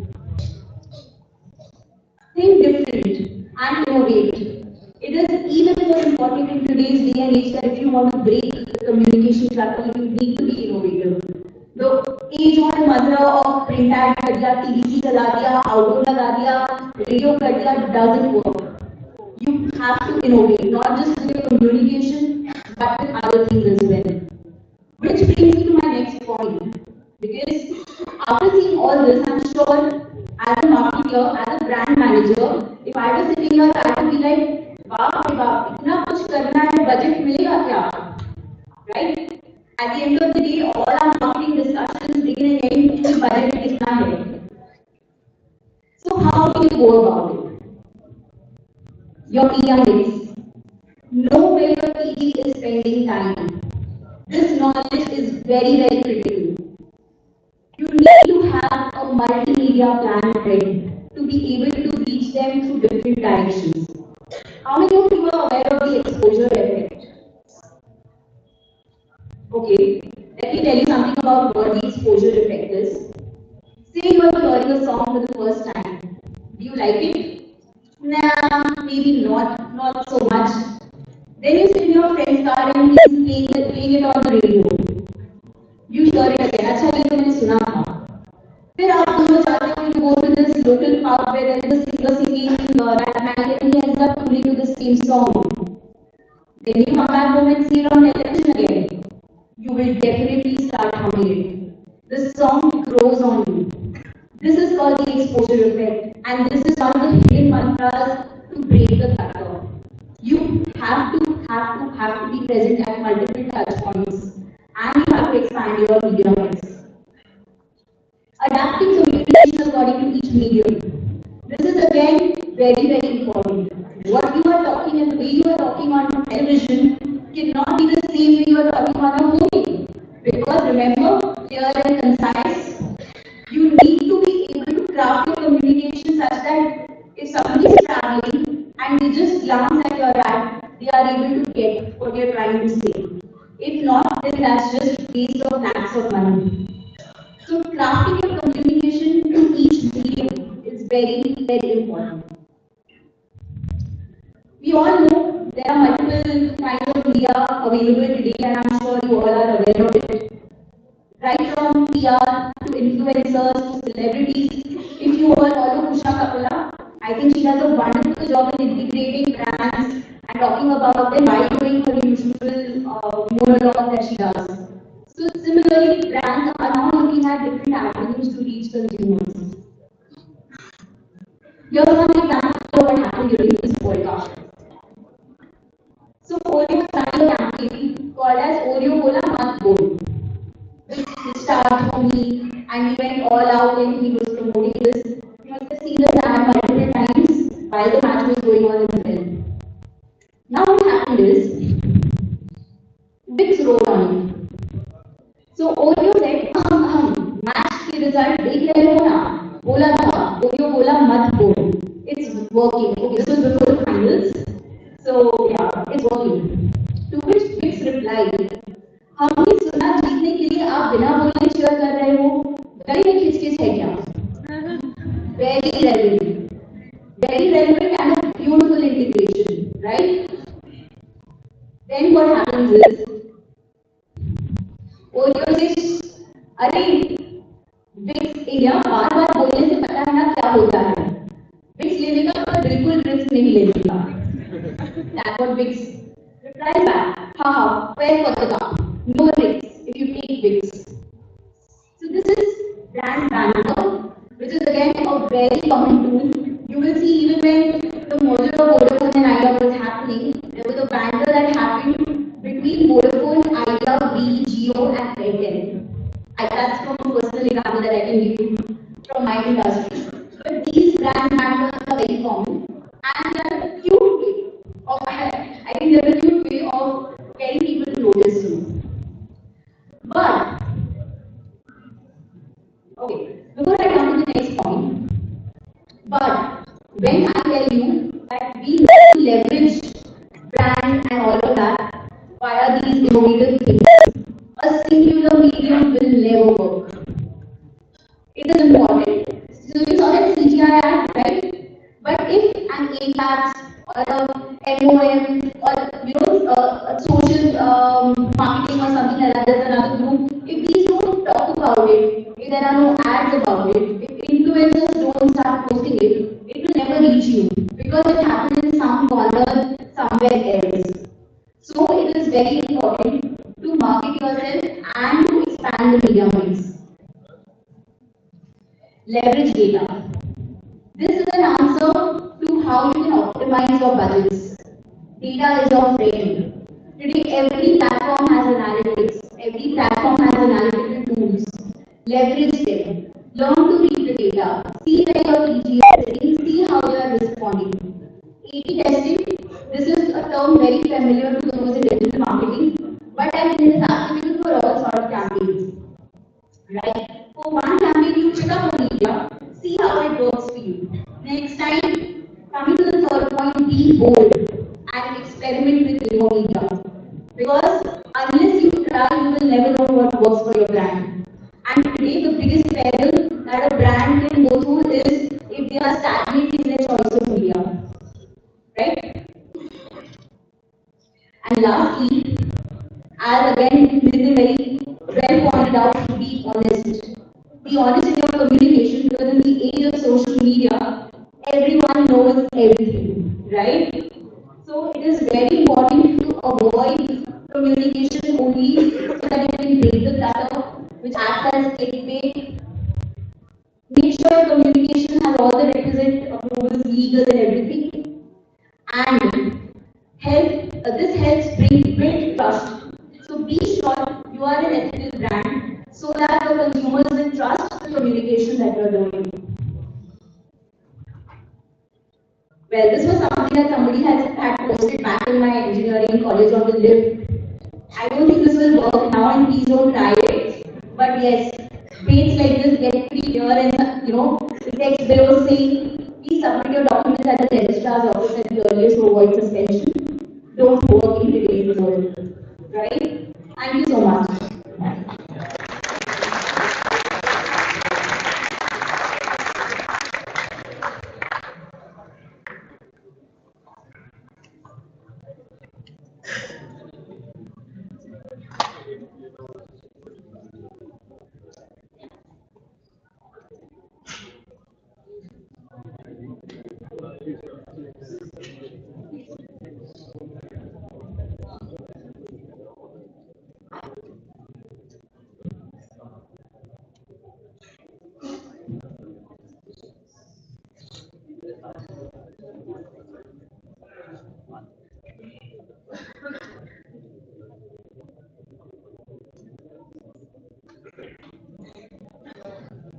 Think different and innovate. It is even more important in today's day and age that if you want to break the communication clutter, you need to be innovative. The age-old mantra of print ad कर दिया, TVC चला दिया, outdoor लगा दिया, radio कर दिया doesn't work. You have to innovate, not just with your communication, but with other things as well. Which brings me to my next point. Because after seeing all this, I'm sure as a marketer, as a brand manager, if I was sitting here, I would be like, wow, इतना कुछ करना है, budget मिलेगा क्या? Right? At the end of the day, all our marketing discussions begin and end with budget कितना है. So how do you go about it? Your PR mix. Know where your TG is spending time. This knowledge is very, very critical. You need to have a multimedia plan ready to be able to reach them through different directions. How many of you are aware of the exposure effect? Okay, let me tell you something about what the exposure effect is. Say you are hearing a song for the first time. Do you like it? Nah, maybe not so much. Then you sit in your friend's car and he's playing it on the radio. You hear it again. अच्छा ये तो मैंने सुना था. फिर आप दोनों जाते हो, you go to this local pub where there is a singer singing at night and he ends up tuning to the same song. Then you come back home and see it on television again. You will definitely start humming it. The song grows on you. This is called the exposure effect, and this is one of the hidden mantras to break the pattern. You have to be present at multiple touch points, and you have to expand your media mix. Adapting communication according to each medium. This is again very, very important. What you are talking and the way you are talking on television cannot be the same way you are talking on a movie. Because remember, clear and concise, you need to be able to craft your communication such that if somebody is traveling and they just glance at your ad, they are able to get what you're trying to say. If not, then that's just waste of lakhs of money. So crafting your communication to each medium is very, very important. We all know there are multiple kinds of media available today, and I'm sure you all are aware of it. Right from PR to influencers to celebrities. If you all follow Kusha Kapila, I think she does a wonderful job in integrating brands and talking about them by doing her usual monologue that she does. So similarly, brands are now looking at different avenues to reach consumers. Here's one example of what happened during this podcast. So Oreo started a campaign called as Oreo Bola Mat Bol. He started for me and he went all out and he was promoting this. You must have seen this ad multiple times while the match was going on in the film. Now what happened is, Bix wrote on it. So Oreo said, match के result देख रहे हो ना, बोला था, Oreo बोला मत बोल. It's working. Okay, this was before the finals. So yeah, it's working. To which Bix replied, हमने सुना जीतने के लिए आप बिना बोले शेयर कर रहे हो, गले में खिचखिच है क्या? Very relevant and a beautiful integration, right? Then what happens is, Oreo says, अरे Bix इंडिया बार-बार बोलने से पता है ना क्या होता है? Bix लेने का तो बिल्कुल रिस्क नहीं लेने का. That's what Bix replies back. Haha, fair for the car. No risks if you take Bix. So this is brand banter, which is again a very common tool. You will see even when the merger of Vodafone and Idea was happening, there was a banter that happened between Vodafone, Idea, V, Jio and Airtel. That's from a personal example that I can give you from my industry. But these brand banters are very common and they are a cute way of, I think they're a cute way of getting people to notice you. But, okay, before I come to the next point, but when I tell you that we need to leverage brand and all of that via these innovative things, a singular medium will never work. It is important. So you saw that CGI ad, right? But if an APAX or a MOM or social marketing or something like that, there's another group. If these don't talk about it, if there are no ads about it, if influencers don't start posting it, it will never reach you because it happened in some corner somewhere else. So it is very important to market yourself and to expand the media mix. Leverage data. This is an answer to how you can optimize your budgets. Data is your friend. Today, every platform has analytics. Every platform has analytical tools. Leverage them. Learn to read the data. See where your TG is sitting. See how they are responding. A/B testing. This is a term very familiar to those in digital marketing, but I think it's applicable for all sort of campaigns. Right? For one campaign, you pick up a media, see how it works for you. Next time, coming to the third point, be bold and experiment with your media. Because unless you try, you will never know what works for your brand. And today, the biggest peril that a brand can go through is if they are stagnant in their choice of media. Right? And lastly, as again, this is very well pointed out, to be honest. Be honest in your communication because in the age of social media, everyone knows everything, right? So it is very important to avoid communication only so that you can break the clutter, which acts as clickbait. Make sure your communication has all the requisite approvals, legal and everything. And this helps build trust. So be sure you are an ethical brand so that the consumers will trust the communication that you are doing. Well, this was something that somebody had posted back in my engineering college on the lift. I don't think this will work now, and please don't try it. But yes, baits like this get pretty clear, and the text below saying, please submit your documents at the registrar's office at the earliest to avoid suspension. Don't work in today's world, right? Thank you so much.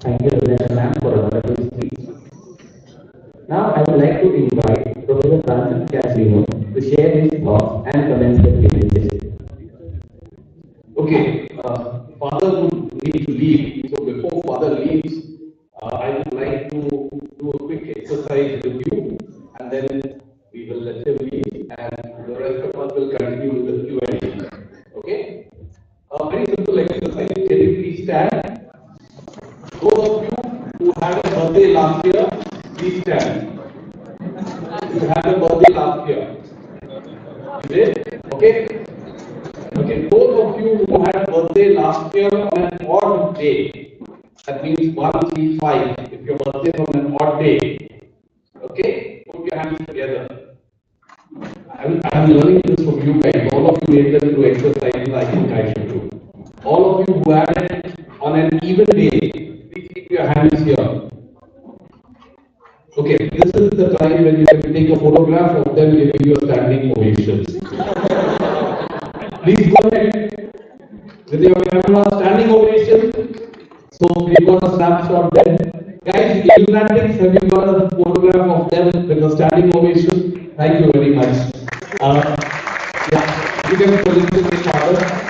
Thank you, Rebecca ma'am, for a wonderful speech. Now, I would like to invite Professor Francis Casino to share his thoughts and comments with the Okay, father would need to leave. So before father leaves, I would like to do a quick exercise with you, and then we will let him leave, and the rest of us will continue with the Q&A. Okay? A very simple exercise. Can you please stand? Those of you who had a birthday last year, please stand. You had a birthday last year. You did? Okay? Okay, those of you who had birthday last year on an odd day, that means 135, if your birthday is on an odd day, okay, put your hands together. I'm learning this from you guys. All of you made them do exercises I think I should do. All of you who had it on an even day, please keep your hands here. Okay, this is the time when you can take a photograph of them giving you a standing ovation. Please go ahead with your camera, standing ovation. So we got a snapshot there. Guys, IlluminatiX, have you got a photograph of them with a standing ovation? Thank you very much. Yeah, you can solicit the father.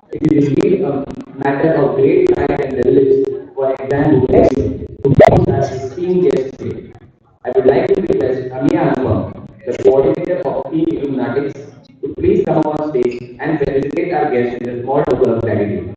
It is indeed a matter of great pride and privilege for exam Bhubaneswar to be as esteemed guest today. I would like to request Amia Anupam, the coordinator of Team IlluminatiX, to please come up on stage and felicitate our guests with a small token of gratitude.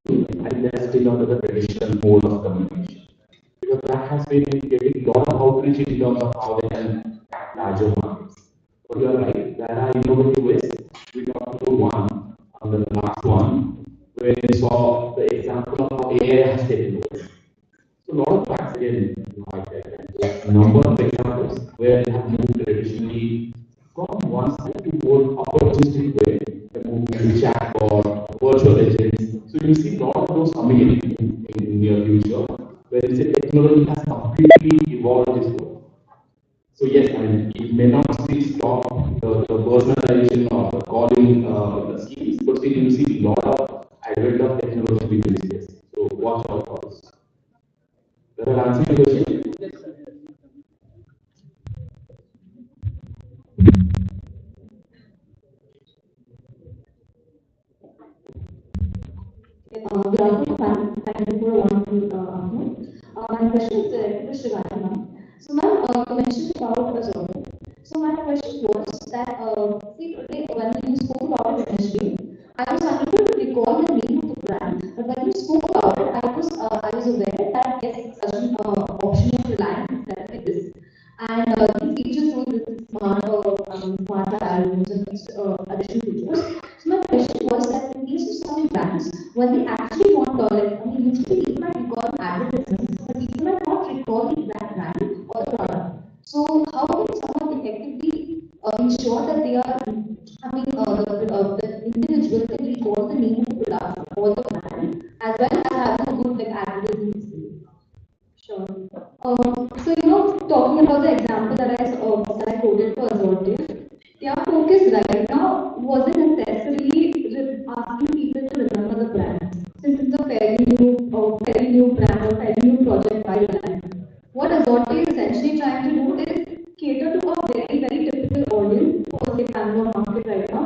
and they're still under the traditional mode of communication. Because that has been getting a lot of outreach in terms of how they can tap larger markets. But you're right, there are innovative ways. We talked about one on the last one, where we saw the example of how AI has taken over. So a lot of facts again, like a number of examples where they have moved traditionally from one side to more opportunistic way, they move into chatbot, virtual agents. So you see a lot of those coming in near future, where you say technology has completely evolved this world. So yes, I mean, it may not still stop the personalization or the calling schemes, but still you see a lot of advent of technology within this space. So watch out for this. Does that answer your question? Good afternoon, ma'am. Thank you for a wonderful afternoon. My question is directed to Shivani, ma'am. So, ma'am, you mentioned about Azure. So, my question was that, see, today, when you spoke about it initially, I was unable to recall the name of the brand, but when you spoke about it, I was aware that yes, such an option of Reliance that it is. And the features with this smart dials and additional features. So my question was that in case of some brands, when they actually want like, I mean, usually people might recall advertisements, but people might not recall the exact brand or the product. So how can someone effectively ensure that they are, I mean, the individual can recall the name of the product or the brand as well as having a good like advertising. Sure. So talking about the example that I quoted for Azortive, their focus right now wasn't necessarily asking people to remember the brand, since it's a fairly new brand or fairly new project by Reliance. What Azortive is essentially trying to do is cater to a very typical audience for the Bangalore market right now,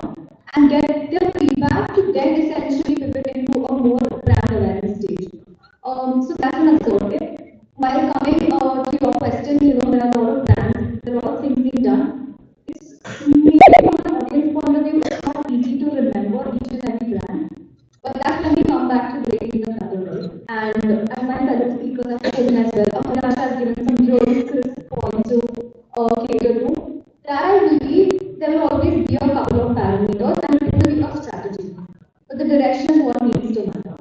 and get their feedback to then essentially pivot into a more brand awareness stage. So that's an Azortive. While coming to your question, there are a lot of brands, there are a lot of things being done. It's maybe from an audience point of view, it's not easy to remember each and every brand. But that's when we come back to breaking the category. And as my fellow speakers have spoken as well, Amarash has given some really crisp points to cater to. That I believe there will always be a couple of parameters and it will be a strategy. But the direction is what needs to matter.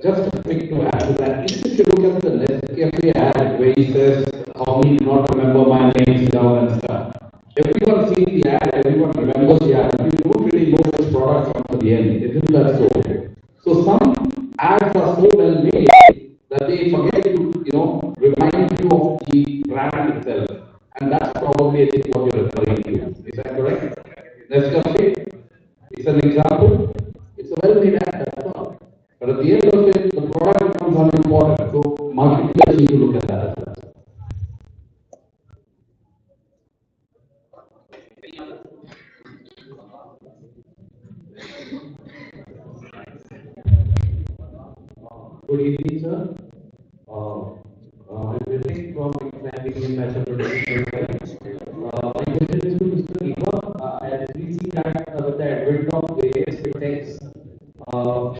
Just a quick to add to that, if you look at the Nescafe ad where he says, how me do not remember my name down and stuff. Everyone sees the ad, everyone remembers the ad. You don't really know which product comes at the end. Isn't that so? So some ads are so well made that they forget to, remind you of the brand itself. And that's probably, I think, what you're referring to. Is that correct? Nescafe is an example. It's a well-made ad, that's all. But at the end of it, the product becomes unimportant. So marketing need to look at that as well. Good evening, sir. I'm Vivek from Expanding International Production. My question is to Mr. Deepak. As we see that with the advent of various fintechs,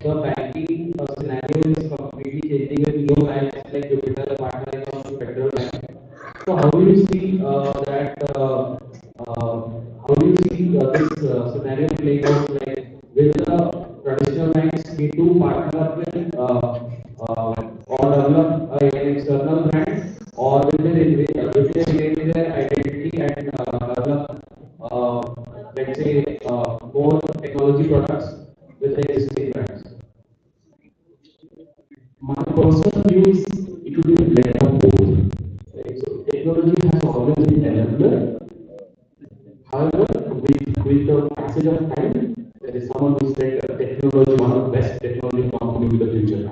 the banking scenario is completely changing with new banks like Jupiter partnering on the Federal Bank. So how do you see how do you see this scenario playing out? Like, will the traditional banks need to partner up with or develop an external brand, or will they retain their identity and develop, let's say, more technology products with existing brands? My personal view is it will be a blend of both. Right? So technology has always been an enabler. However, with the passage of time, there is someone who said that technology, one of the best technology company with the future.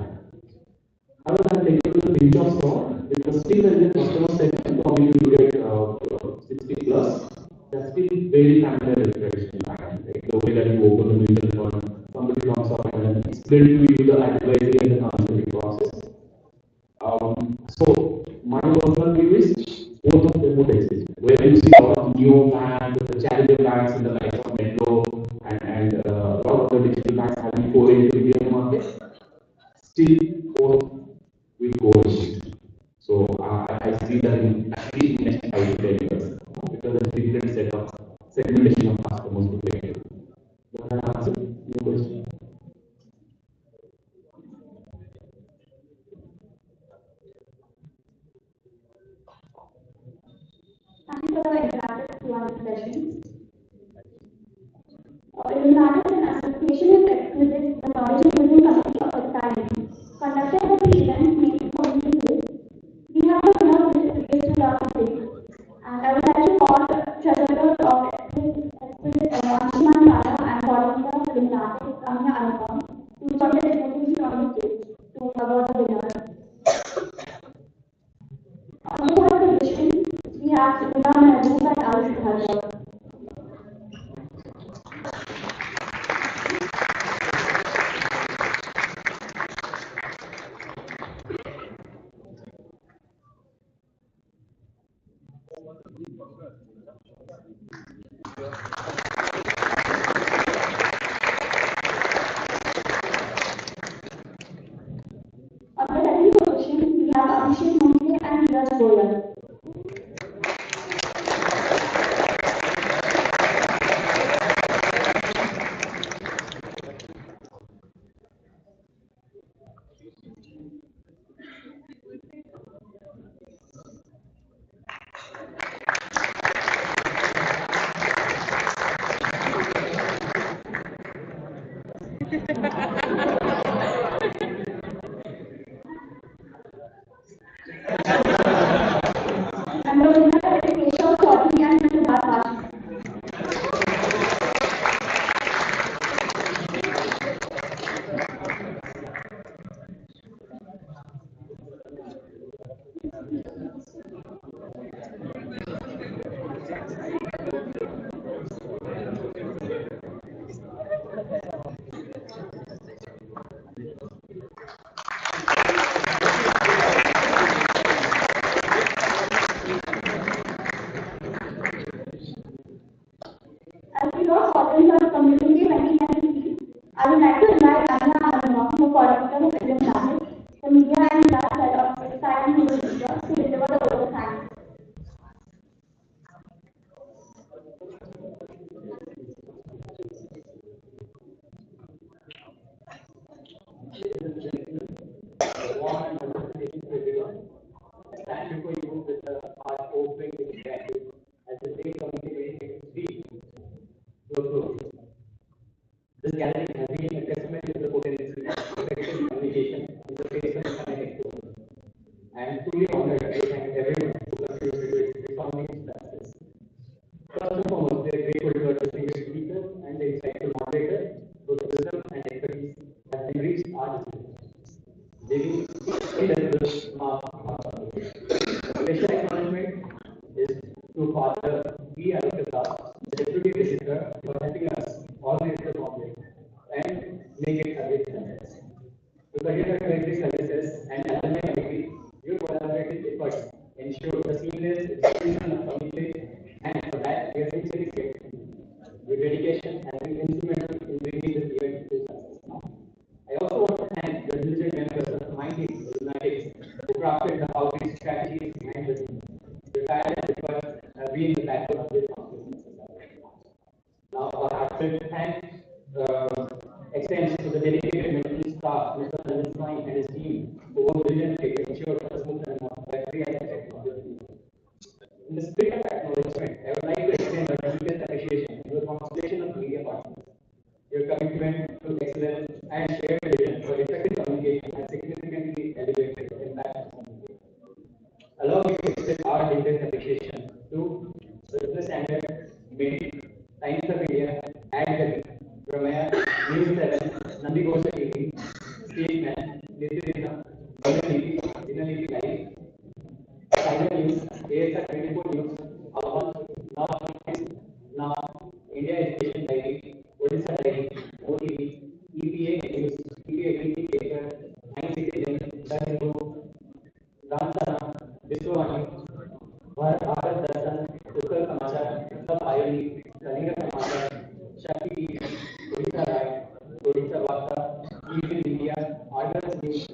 However, I'm taking the pinch of salt because still there is a customer segment for me to get 60 plus. That's still very familiar with traditional banking. Like the way that you open the mutual fund, somebody comes up and explain to you the advisory and the counseling process. So my personal view is both of them would exist. Where you see a lot of new banks, the challenger banks in the likes of Metro and a lot of the digital still both will coexist. So I see that in at least next 5 to 10 years, because there's different set of segmentation of customers to play with. Does that answer your question? Thank you for the interactive Q&A session. IlluminatiX and association is exquisite, the knowledge using committee of excitement. Conducted by the event made for this. We have a winner which is to learn today. And I would like to call the treasurer of exquisite Anshuman Tara and coordinator of IlluminatiX, Amina Anupam, to join the dignitaries on the stage to award the winner. On behalf of the position, we have Nida Mehboob and Alice Bhajar. On the second position, we have Abhishek Mumble and Raj Goyal. And the winner is Keshav Chaudhary and Mr. Bhatt. As we know, following the Communiqué 2023, I would like to invite Amina Anupam, the coordinator of IlluminatiX, the media and that set of exciting new speakers to deliver the vote of thanks. Thank you for you with the art opening interactive as the day communicating speak. So, this gathering has been a testament to the potency of effective communication in the face of connected tools. I am truly honored to thank everyone who contributed to resounding success. First and foremost, we are grateful to our distinguished speakers and the insightful moderator whose wisdom and expertise have enriched our discussion, leaving indelible mark on our conversation. Special acknowledgement is to Father B. Alcazar, the Deputy Visitor, for helping us organize the project and make it a great success. To Career Community Services and Alumni Committee, your collaborative efforts ensure the seamless execution of communities, and for that, we are sincerely grateful. Your dedication has been instrumental in bringing this event to success. I also want to thank the diligent members of my team, IlluminatiX, who crafted the outreach strategies behind the scenes. Your tireless efforts have been the backbone of this conference. Now, our heartfelt thanks extends to the dedicated maintenance staff, Mr. Sanjay Swine and his team, who work diligently to ensure the smooth run of every aspect of the business. In the spirit of acknowledgement, I would like to extend our deepest appreciation to the constellation of media partners. Your commitment to excellence and shared vision for effective communication has significantly elevated the impact of communication. Allow me to extend our deepest appreciation to Business Standard, Mint, Times of India, and Ramaya, News 7, Nandi Gosha TV, Statement, Nitya, Dinaliti Live, Tiger News, ASR 24 News, Avan, Now, India Education Diary, Odisha Diary, OTV, EPA News, EPA Communication, 9 Citizen, The Hindu, Ramsana, Vishwani, Bharat Darshan, Uttar Samachar, Sab Ayoni, Kalinga Samachar, Shakti TV, Odisha Live, Odisha Vasta, TV India, Argus News,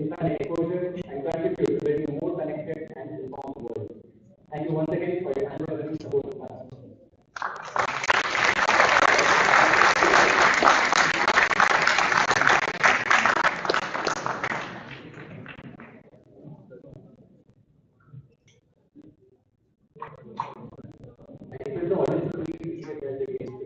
insight, exposure, and contribute to making a more connected and informed world. Thank you once again for your unwavering support of us. I request the audience to please be seated as they gain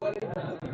space.